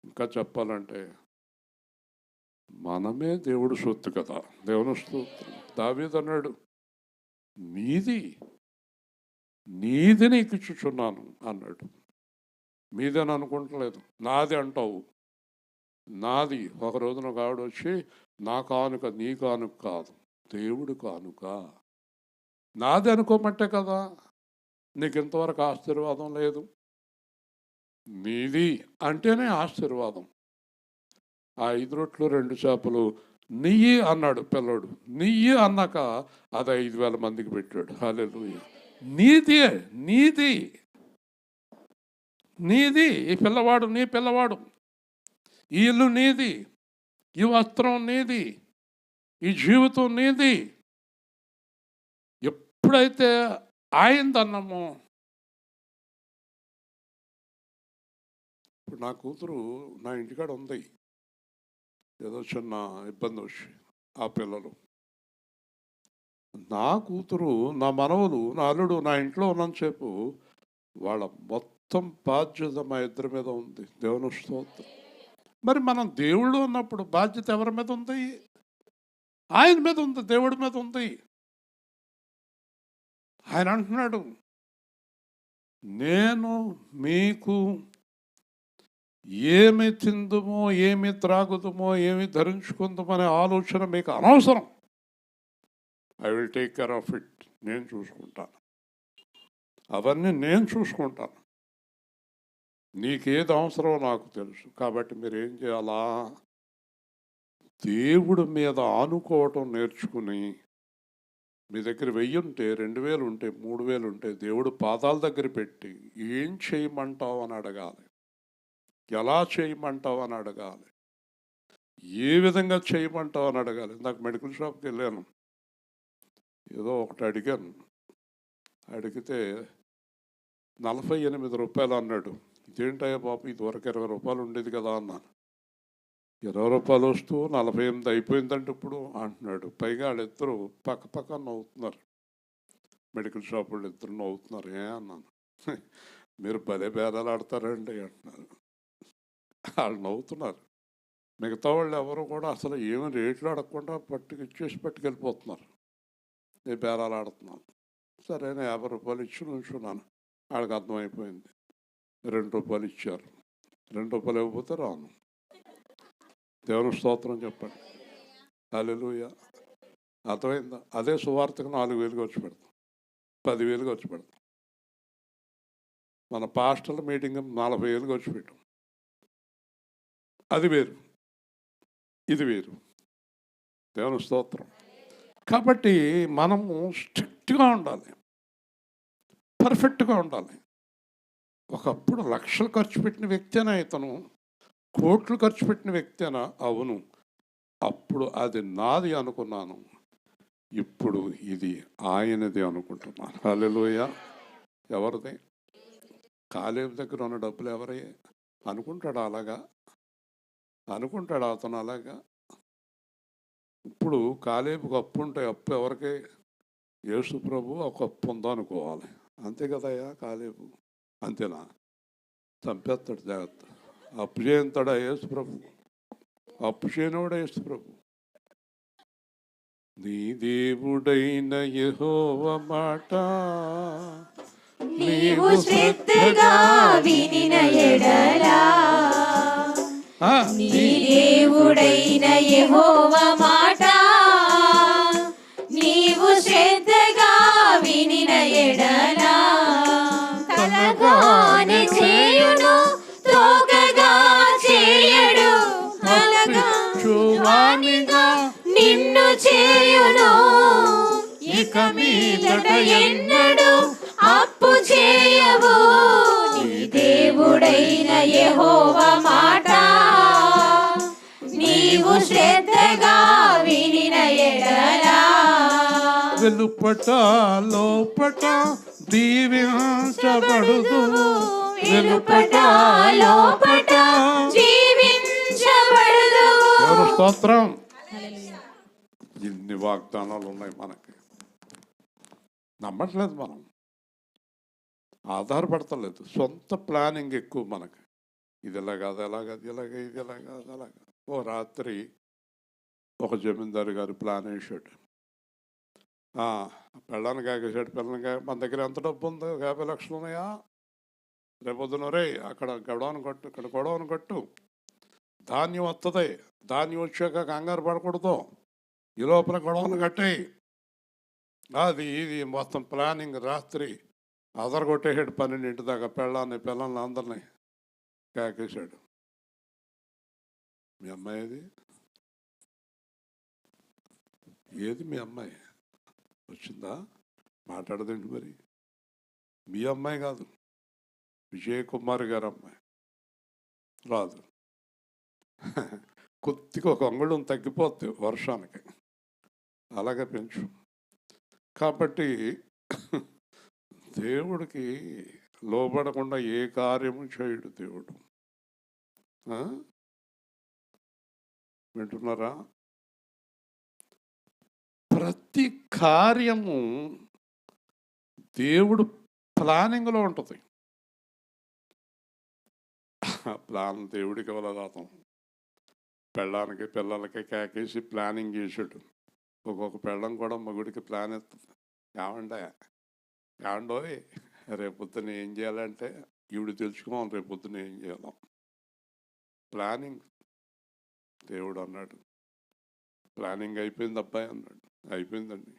ఇంకా చెప్పాలంటే మనమే దేవుడు సొత్తు కదా. దేవుని స్తోత్రం. దావీదు అన్నాడు, నీది నీకు ఇచ్చుచున్నాను అన్నాడు. మీదని అనుకుంటలేదు, నాది అంటావు. నాది. ఒక రోజున ఒక ఆవిడ వచ్చి, నా కానుక నీ కానుక కాదు, దేవుడు కానుక. నాది అనుకోమంటే కదా నీకు ఇంతవరకు ఆశీర్వాదం లేదు. నీది అంటేనే ఆశీర్వాదం. ఆ 5 రొట్లు 2 చేపలు నెయ్యి అన్నాడు పిల్లోడు. నెయ్యి అన్నాక అది 5,000 మందికి పెట్టాడు. హల్లెలూయా. నీది, నీది, నీది. ఈ పిల్లవాడు నీ పిల్లవాడు, ఈ ఇల్లు నీది, ఈ వస్త్రం నీది, ఈ జీవితం నీది. ఎప్పుడైతే ఆయనదన్నామో. ఇప్పుడు నా కూతురు నా ఇంటికాడ ఉంది, ఏదో చిన్న ఇబ్బంది వచ్చి ఆ పిల్లలు, నా కూతురు, నా మనవలు, నా అల్లుడు నా ఇంట్లో ఉన్నంతసేపు వాళ్ళ మొత్తం బాధ్యత మా ఇద్దరి మీద ఉంది. దేవుని స్తోత్రం. మరి మనం దేవుళ్ళు ఉన్నప్పుడు బాధ్యత ఎవరి మీద ఉంది? ఆయన మీద ఉంది, దేవుడి మీద ఉంది. ఆయన అంటున్నాడు, నేను మీకు ఏమి తిందుమో, ఏమి త్రాగుదుమో, ఏమి ధరించుకుందామో అనే ఆలోచన మీకు అనవసరం. I will take care of it. నేను చూసుకుంటాను, అవన్నీ నేను చూసుకుంటాను. నీకేది అవసరమో నాకు తెలుసు. కాబట్టి మీరు ఏం చేయాలా? దేవుడి మీద ఆనుకోవటం నేర్చుకుని, మీ దగ్గర 1000 ఉంటే, 2000 ఉంటే, 3000 ఉంటే దేవుడు పాదాల దగ్గర పెట్టి ఏం చేయమంటావు అని అడగాలి, ఎలా చేయమంటావు అని అడగాలి, ఏ విధంగా చేయమంటావు అని అడగాలి. నాకు మెడికల్ షాప్కి వెళ్ళాను, ఏదో ఒకటి అడిగాను. అడిగితే 48 రూపాయలు అన్నాడు. ఇదేంటయ్యా బాబు, ఇదివరకు 20 రూపాయలు ఉండేది కదా అన్నాను. 20 రూపాయలు వస్తూ 48 అయిపోయిందంటే ఇప్పుడు అంటున్నాడు. పైగా వాళ్ళిద్దరూ పక్క పక్క నవ్వుతున్నారు. మెడికల్ షాప్ వాళ్ళు ఇద్దరు నవ్వుతున్నారు. ఏ అన్నాను. మీరు భలే బేరాలు ఆడతారండి అంటున్నారు. వాళ్ళు నవ్వుతున్నారు. మిగతా వాళ్ళు ఎవరు కూడా అసలు ఏమి రేట్లు అడగకుండా ఇచ్చేసి పట్టుకెళ్ళిపోతున్నారు. నేను బేరాలు ఆడుతున్నాను. సరే, నేను 50 రూపాయలు ఇచ్చి నుంచున్నాను. వాళ్ళకి అర్థమైపోయింది. 2 రూపాయలు ఇచ్చారు. 2 రూపాయలు ఇవ్వకపోతే రాను. దేవుని స్తోత్రం చెప్పండి. హల్లెలూయా. అర్థమైందా? అదే సువార్తకు 4,000 ఖర్చు పెడతాం, 10,000 ఖర్చు పెడతాం. మన పాస్టర్ల మీటింగ్ 40,000 ఖర్చు పెట్టాం. అది వేరు, ఇది వేరు. దేవుని స్తోత్రం. కాబట్టి మనము స్ట్రిక్ట్గా ఉండాలి, పర్ఫెక్ట్గా ఉండాలి. ఒకప్పుడు లక్షలు ఖర్చు పెట్టిన వ్యక్తేనా ఇతను, కోట్లు ఖర్చు పెట్టిన వ్యక్తేనా? అవును. అప్పుడు అది నాది అనుకున్నాను, ఇప్పుడు ఇది ఆయనది అనుకుంటున్నాను. హల్లెలూయా. ఎవరిది? కాలేబు దగ్గర ఉన్న డబ్బులు ఎవరి అనుకుంటాడు? అలాగా అనుకుంటాడు అతను. అలాగా ఇప్పుడు కాలేబుకి అప్పు ఉంటే అప్పు ఎవరికి? యేసు ప్రభు ఒక అప్పు ఉందా అనుకోవాలి. అంతే కదయ్యా కాలేబు. అంతేనా? చంపేస్తాడు. జాగ్రత్త. అప్పు చేయంతాడా యేసు ప్రభు? అప్పు చేయనివాడా యేసు ప్రభు? నీ దేవుడైన యెహోవా మాట నీవు శ్రద్ధగా వినిన ఎడలా, నీ దేవుడైన యెహోవా మాట నీవు శ్రద్ధగా వినిన ఎడలా, కలగానే చేయును తోకగా చేయడు, కలగానిగా నిన్ను చేయును, ఇక మీదట ఎన్నడు అప్పు చేయవు, నీ దేవుడైన యెహోవా మాట నీవు శ్రద్ధగా వినిన ఎడలా. వెలుపట లోపట దీవించబడుదు, వెలుపట లోపట జీవించబడుదు. ఎవరు స్తోత్రం. ఇన్ని వాగ్దానాలు ఉన్నాయి మనకి, నమ్మట్లేదు మనం, ఆధారపడతలేదు. సొంత ప్లానింగ్ ఎక్కువ మనకి. ఇది ఎలాగ, అది ఎలాగ, అది ఎలాగ, ఇది ఎలాగ, అది ఎలాగ. ఓ రాత్రి ఒక జమీందారు గారు ప్లాన్ వేసాడు. పెళ్ళానికి ఆగేసాడు. పిల్లలకి మన దగ్గర ఎంత డబ్బు ఉందో? 50 లక్షలు ఉన్నాయా? రేపొద్దున రే అక్కడ గొడవను కట్టు, ఇక్కడ గొడవను కట్టు, ధాన్యం వస్తుంది, ధాన్యం వచ్చాక కంగారు పడకూడదు, ఈ లోపల గొడవను కట్టాయి. అది ఇది మొత్తం ప్లానింగ్. రాత్రి అదరగొట్టేసాడు. 12 దాకా పిల్లల్ని అందరినీ కాకేశాడు. మీ అమ్మాయి ఏది మీ అమ్మాయి వచ్చిందా? మాట్లాడదండి. మరి మీ అమ్మాయి కాదు, విజయ్ కుమార్ గారు అమ్మాయి రాదు. కొద్దిగా ఒక అంగుళం తగ్గిపోద్ది వర్షానికి, అలాగే పెంచు. కాబట్టి దేవుడికి లోబడకుండా ఏ కార్యము చేయడు దేవుడు. వింటున్నారా? ప్రతి కార్యము దేవుడు ప్లానింగ్లో ఉంటుంది. ప్లాన్ దేవుడికి వలదాతం. పెళ్ళానికి పిల్లలకి కాకేసి ప్లానింగ్ చేసాడు. ఒక్కొక్క పెళ్ళం కూడా మగుడికి ప్లాన్ ఎత్తుంది. ఏమండోయ్ రేపొద్దున ఏం చేయాలంటే ఈవిడ తెలుసుకోవాలి, రేపొద్దున ఏం చేయాలి. ప్లానింగ్. దేవుడు అన్నాడు, ప్లానింగ్ అయిపోయింది అబ్బాయి అన్నాడు. అయిపోయిందండి,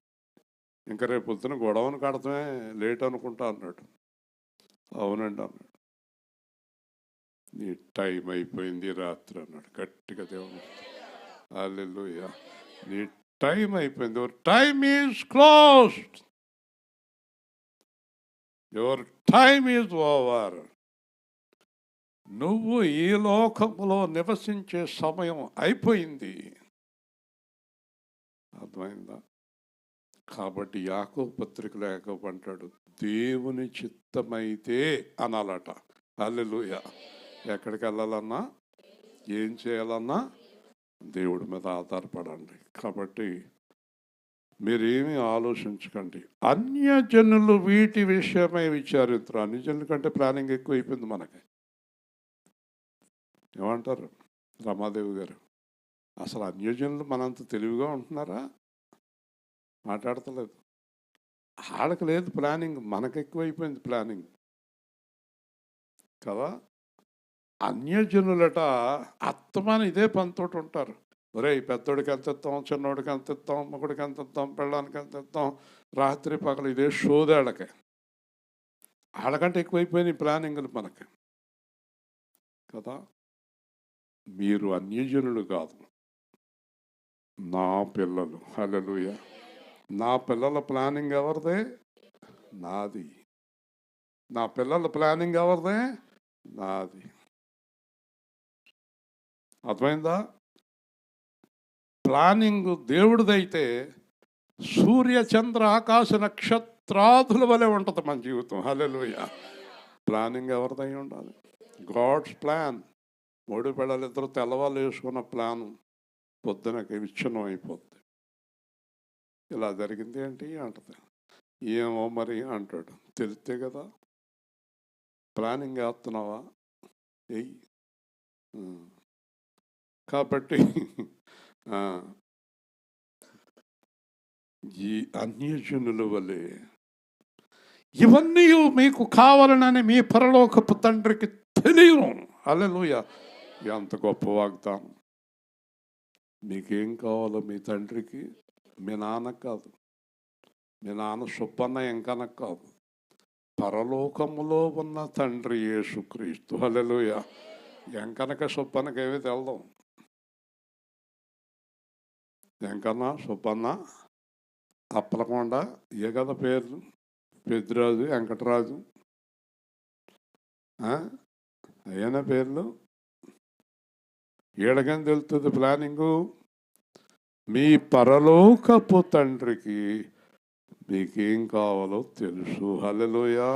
ఇంకా రేపొద్దున గొడవను కడతామే, లేట్ అనుకుంటా అన్నాడు. అవునండి అన్నాడు. నీ టైం అయిపోయింది రాత్రి అన్నాడు గట్టిగా దేవుడు. హల్లెలూయా. నీ టైం అయిపోయింది. Your time is closed, your time is over. నువ్వు ఈ లోకములో నివసించే సమయం అయిపోయింది. అర్థమైందా? కాబట్టి యాకోబు పత్రికలో యాకోబు అంటాడు, దేవుని చిత్తమైతే అనాలట. హల్లెలూయా. ఎక్కడికి వెళ్ళాలన్నా ఏం చేయాలన్నా దేవుడి మీద ఆధారపడండి. కాబట్టి మీరేమీ ఆలోచించకండి. అన్యజనులు వీటి విషయమై విచారిస్తారు. అన్యజనుల కంటే ప్లానింగ్ ఎక్కువ అయిపోయింది మనకి. ఏమంటారు రమాదేవి గారు? అసలు అన్యజనులు మనంత తెలివిగా ఉంటున్నారా? మాట్లాడతలేదు. వాళ్ళకి లేదు ప్లానింగ్, మనకు ఎక్కువైపోయింది ప్లానింగ్ కదా. అన్యజనులట అత్తమని ఇదే పనితోటి ఉంటారు. ఒరే పెద్దోడికి ఎంత ఇస్తాం, చిన్నోడికి ఎంత ఇస్తాం, మొగుడికి ఎంత ఇస్తాం, పెళ్ళానికి ఎంత ఇస్తాం, రాత్రి పగలు ఇదే షోదేళ్ళకి. వాళ్ళకంటే ఎక్కువైపోయినాయి ప్లానింగ్లు మనకి కదా. మీరు అన్యజనులు కాదు, నా పిల్లలు. హల్లెలూయా. నా పిల్లల ప్లానింగ్ ఎవరిదే? నాది. నా పిల్లల ప్లానింగ్ ఎవరిదే? నాది. అర్థమైందా? ప్లానింగ్ దేవుడిదైతే సూర్య చంద్ర ఆకాశ నక్షత్రాదుల వలె ఉంటుంది మన జీవితం. హల్లెలూయా. ప్లానింగ్ ఎవరిదై ఉండాలి? God's plan. మూడు పిల్లలు ఇద్దరు తెల్లవాళ్ళు వేసుకున్న ప్లాను పొద్దునకి విచ్ఛిన్నం అయిపోద్ది. ఇలా జరిగింది ఏంటి అంటది. ఏమో మరి అంటాడు. తెలిస్తే కదా. ప్లానింగ్ వేస్తున్నావా? ఎయ్యి. కాబట్టి ఈ అన్యజనుల వలె ఇవన్నీ మీకు కావాలనని మీ పరలోకపు తండ్రికి తెలియను. హల్లెలూయా. ఎంత గొప్ప వాగ్దానం. మీకేం కావాలో మీ తండ్రికి, మీ నాన్నకు కాదు, మీ నాన్న సుబ్బన్న ఎంకనకు కాదు, పరలోకములో ఉన్న తండ్రి యేసుక్రీస్తు. హల్లెలూయా. ఎంకనక సుబ్బన్నకి ఏమీ తెలదాం. ఎంకన్నా సుబ్బన్న అప్పలకొండ ఏ కదా పేర్లు, పెద్దిరాజు, వెంకటరాజు, అయ్యన పేర్లు. ఏడగని తెలుస్తుంది ప్లానింగు. మీ పరలోకపు తండ్రికి మీకేం కావాలో తెలుసు. హల్లెలూయా.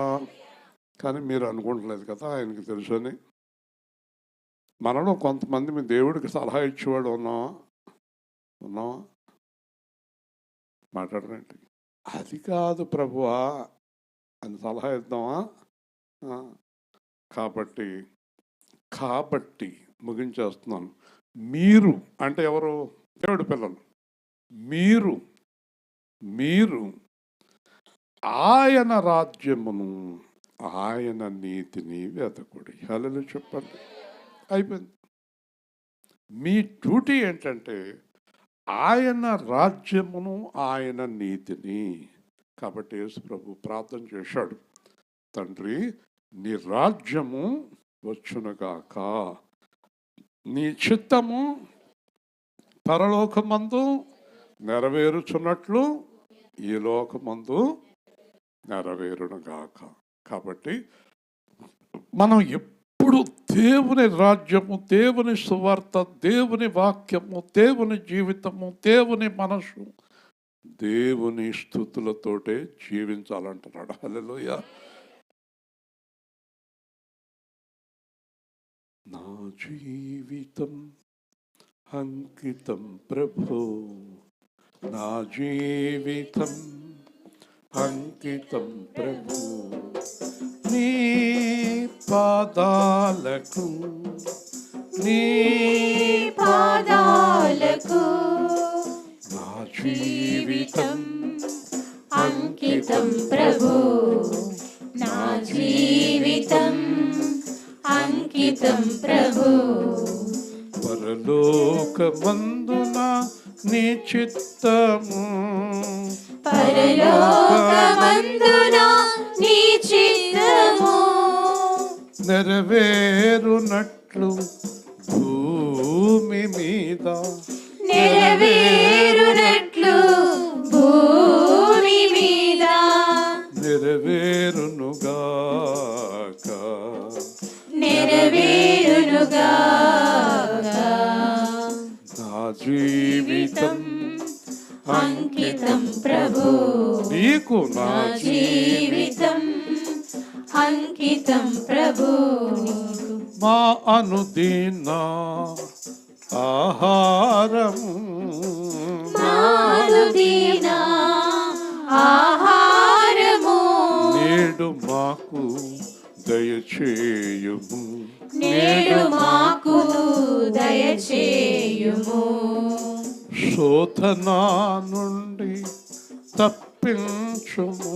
కానీ మీరు అనుకుంటలేదు కదా ఆయనకి తెలుసు అని. మనలో కొంతమంది మీ దేవుడికి సలహా ఇచ్చేవాడు ఉన్నావా? మాట్లాడరండి. అది కాదు ప్రభువా అని సలహా ఇద్దామా? కాబట్టి ముగించేస్తున్నాను. మీరు అంటే ఎవరు? దేవుడి పిల్లలు. మీరు ఆయన రాజ్యమును, ఆయన నీతిని వెతకుడి. హల్లెలూయా చెప్పండి. అయిపోయింది. మీ డ్యూటీ ఏంటంటే ఆయన రాజ్యమును, ఆయన నీతిని. కాబట్టి యేసు ప్రభు ప్రార్థన చేశాడు, తండ్రి నీ రాజ్యము వచ్చునుగాక, నీ చిత్తము పరలోకమందు నెరవేరుచున్నట్లు ఈ లోకమందు నెరవేరునుగాక. కాబట్టి మనం ఎప్పుడు దేవుని రాజ్యము, దేవుని సువార్త, దేవుని వాక్యము, దేవుని జీవితము, దేవుని మనసు, దేవుని స్తుతులతోటే జీవించాలంటున్నాడు. హల్లెలూయా. నా జీవితం అంకితం ప్రభు, నా జీవితం అంకితం ప్రభు, నీ పాదాలకు, నీ పాదాలకు నా జీవితం అంకితం ప్రభు, నా జీవితం అంకితం ప్రభు. పరలోకమందున నీ చిత్తము, పరలోకమందున నీ చిత్తము నెరవేరునట్లు భూమి మీద, నెరవేరునట్లు భూమి మీద నెరవేరునుగాక, నెరవేరునుగాక. నా జీవితం అంకితం ప్రభు, నీకు, నా జీవితం అంకితం ప్రభు మా అనుదిన ఆహారము మానుదిన ఆహారము నేడు మాకు దయచేయుము నేడు మాకు దయచేయుము శోధన నుండి తప్పించుము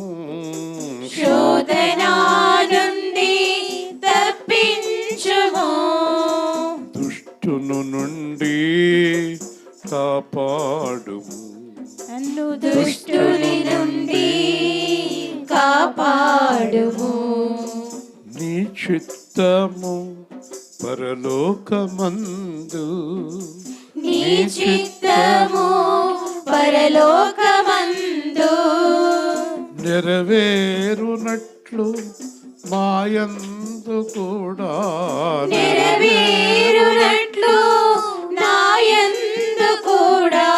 శోధన నుండి తప్పించుము దుష్టును నుండి కాపాడుము నన్ను దుష్టుని నుండి కాపాడుము నీ చిత్తము పరలోకమందు నీ చిత్తము పరలోకమందు నెరవేరునట్లు మాయందు కూడా నెరవేరునట్లు నాయందు కూడా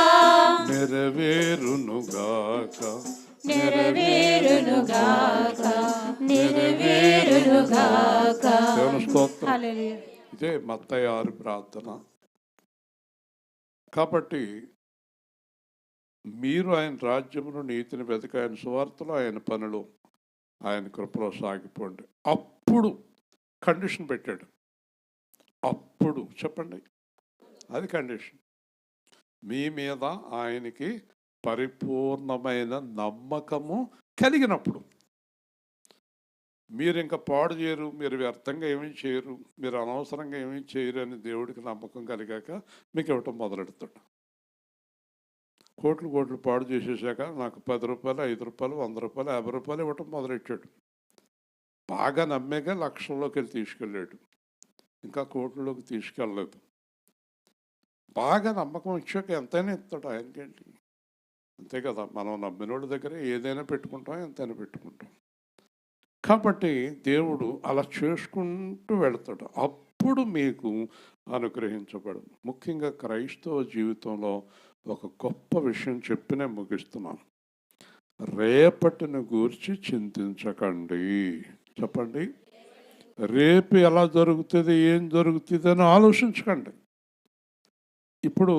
నెరవేరునుగాక నెరవేరునుగాక నెరవేరునుగాక దేవుని స్తోత్రం. హల్లెలూయా. ఇదే మత్తయి 6 ప్రార్థన. కాబట్టి మీరు ఆయన రాజ్యమును నీతిని వెతక ఆయన సువార్తలు ఆయన పనులు ఆయన కృపలో సాగిపోండి. అప్పుడు కండిషన్ పెట్టాడు. అప్పుడు చెప్పండి, అది కండిషన్. మీ మీద ఆయనకి పరిపూర్ణమైన నమ్మకము కలిగినప్పుడు. మీరు ఇంకా పాడు చేయరు, మీరు వ్యర్థంగా ఏమీ చేయరు, మీరు అనవసరంగా ఏమీ చేయరు అని దేవుడికి నమ్మకం కలిగాక మీకు ఇవ్వటం మొదలెడతాడు. కోట్లు కోట్లు పాడు చేసేసాక నాకు 10 రూపాయలు, 5 రూపాయలు, 100 రూపాయలు, 50 రూపాయలు ఇవ్వటం మొదలెట్టాడు. బాగా నమ్మేగా లక్షల్లోకి వెళ్ళి తీసుకెళ్ళాడు. ఇంకా కోట్లలోకి తీసుకెళ్ళలేదు. బాగా నమ్మకం ఇచ్చాక ఎంతైనా ఇస్తాడు ఆయనకేంటి. అంతే కదా, మనం నమ్మినోడి దగ్గర ఏదైనా పెట్టుకుంటాం, ఎంతైనా పెట్టుకుంటాం. కాబట్టి దేవుడు అలా చేసుకుంటూ వెళతాడు. అప్పుడు మీకు అనుగ్రహించబడదు. ముఖ్యంగా క్రైస్తవ జీవితంలో ఒక గొప్ప విషయం చెప్పినే ముగిస్తున్నాను. రేపటిని గూర్చి చింతించకండి. చెప్పండి, రేపు ఎలా జరుగుతుంది, ఏం జరుగుతుంది అని ఆలోచించకండి. ఇప్పుడు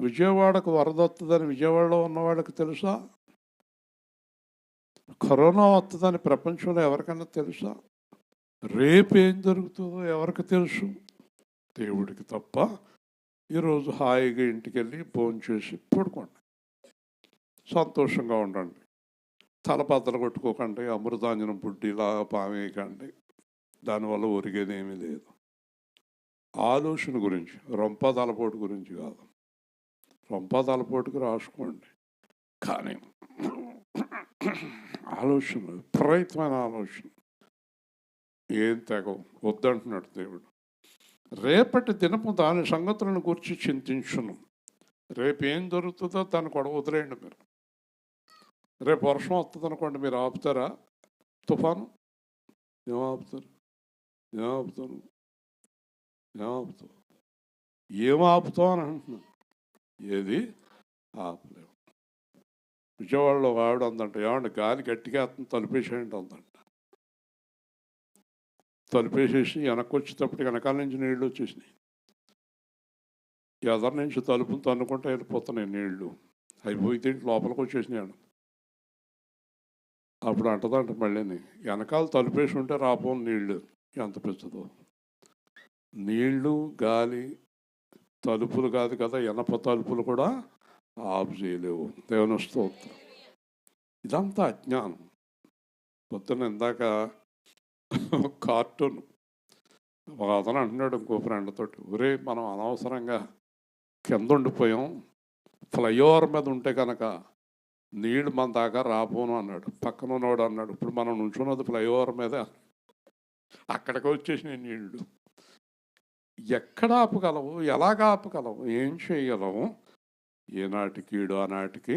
విజయవాడకు వరద వస్తుందని విజయవాడలో ఉన్నవాళ్ళకి తెలుసా? కరోనా వస్తుందని ప్రపంచంలో ఎవరికైనా తెలుసా? రేపు ఏం జరుగుతుందో ఎవరికి తెలుసు? దేవుడికి తప్ప. ఈరోజు హాయిగా ఇంటికి వెళ్ళి భోంచేసి పడుకోండి, సంతోషంగా ఉండండి, తలపాతలు కొట్టుకోకండి, అమృతాంజనం బుడ్డిలా పామేయకండి. దానివల్ల ఒరిగేది ఏమీ లేదు. ఆలోచన గురించి, రొంప తలపోటు గురించి కాదు. రొంప తలపోటుకు రాసుకోండి, కానీ ఆలోచన, విపరీతమైన ఆలోచన ఏం తెగవు. వద్దంటున్నాడు దేవుడు. రేపటి దినము దాని సంగతులను గురించి చింతించును. రేపు ఏం జరుగుతుందో దాన్ని కూడా వదిలేయండి. మీరు రేపు వర్షం వస్తుంది అనుకోండి, మీరు ఆపుతారా? తుఫాను ఏం ఆపుతారు? ఏమాపుతాను? ఏం ఆపుతావు అని అంటున్నాను. ఏది ఆపలేవు. విజయవాడలో ఆవిడ అందంట, ఏమంటే గాలి గట్టిగా అతను తలుపేసేయండి అందంట. తలుపేసేసి వెనక్కి వచ్చేటప్పుడు వెనకాల నుంచి నీళ్ళు వచ్చేసినాయి. ఎదరి నుంచి తలుపులు తన్నుకుంటే వెళ్ళిపోతున్నాయి నీళ్ళు. అయిపోయితే లోపలికి వచ్చేసినాడు. అప్పుడు అంటదంట మళ్ళీని, వెనకాల తలుపేసి ఉంటే రాపోను నీళ్ళు. ఎంత పెద్దదో నీళ్ళు, గాలి, తలుపులు కాదు కదా, ఎనప తలుపులు కూడా ఆఫ్ చేయలేవు. దేవుని స్తోత్రం. ఇదంతా అజ్ఞానం. పొద్దున ఇందాక కార్టూన్ ఒక అతను అంటున్నాడు ఇంకో ఫ్రెండ్ తోటి, ఒరే మనం అనవసరంగా కింద ఉండిపోయాం, ఫ్లైఓవర్ మీద ఉంటే కనుక నీళ్ళు మన దాకా రాపోను అన్నాడు. పక్కన ఉన్నవాడు అన్నాడు, ఇప్పుడు మనం నుంచున్నది ఫ్లైఓవర్ మీద, అక్కడికి వచ్చేసినాయి నీళ్ళు. ఎక్కడ ఆపగలవు? ఎలాగ ఆపగలవు? ఏం చేయగలవు? ఏనాటికీడు ఆనాటికి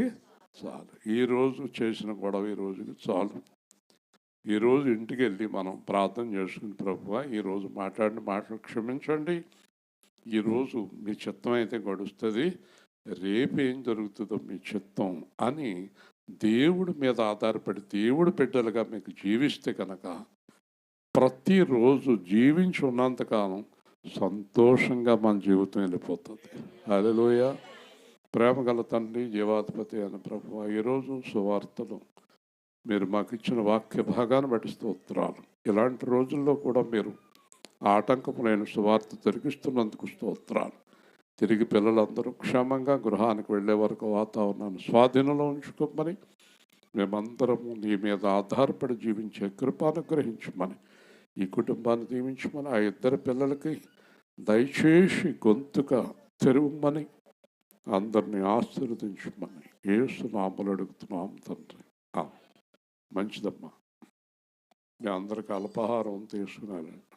చాలు. ఈరోజు చేసిన గొడవ ఈ రోజుకి చాలు. ఈరోజు ఇంటికి వెళ్ళి మనం ప్రార్థన చేసుకుని, ప్రభువా ఈరోజు మాట్లాడిన మాటలు క్షమించండి, ఈరోజు మీ చిత్తం అయితే గడుస్తుంది, రేపు ఏం జరుగుతుందో మీ చిత్తం అని దేవుడి మీద ఆధారపడి దేవుడి బిడ్డలుగా మీకు జీవిస్తే కనుక ప్రతిరోజు జీవించి ఉన్నంతకాలం సంతోషంగా మన జీవితం వెళ్ళిపోతుంది. హల్లెలూయా. ప్రేమ గల తండ్రి, జీవాధిపతి అయిన ప్రభువా, ఈరోజు సువార్తలు మీరు మాకు ఇచ్చిన వాక్య భాగాన్ని బట్టి స్తోత్రాలు. ఇలాంటి రోజుల్లో కూడా మీరు ఆటంకములైన సువార్త జరిగిస్తున్నందుకు స్తోత్రాలు. తిరిగి పిల్లలందరూ క్షేమంగా గృహానికి వెళ్ళే వరకు వాతావరణాన్ని స్వాధీనంలో ఉంచుకోమని, మేమందరము నీ మీద ఆధారపడి జీవించే కృప అనుగ్రహించమని, ఈ కుటుంబాన్ని దీవించమని, ఆ ఇద్దరు పిల్లలకి దయచేసి గొంతుగా తెరువమని, అందరినీ ఆశీర్వదించమని యేసు నామములో అడుగుతున్నాం తండ్రి. మంచిదమ్మా. మీ అందరికి అల్పాహారం తీసుకున్నాను.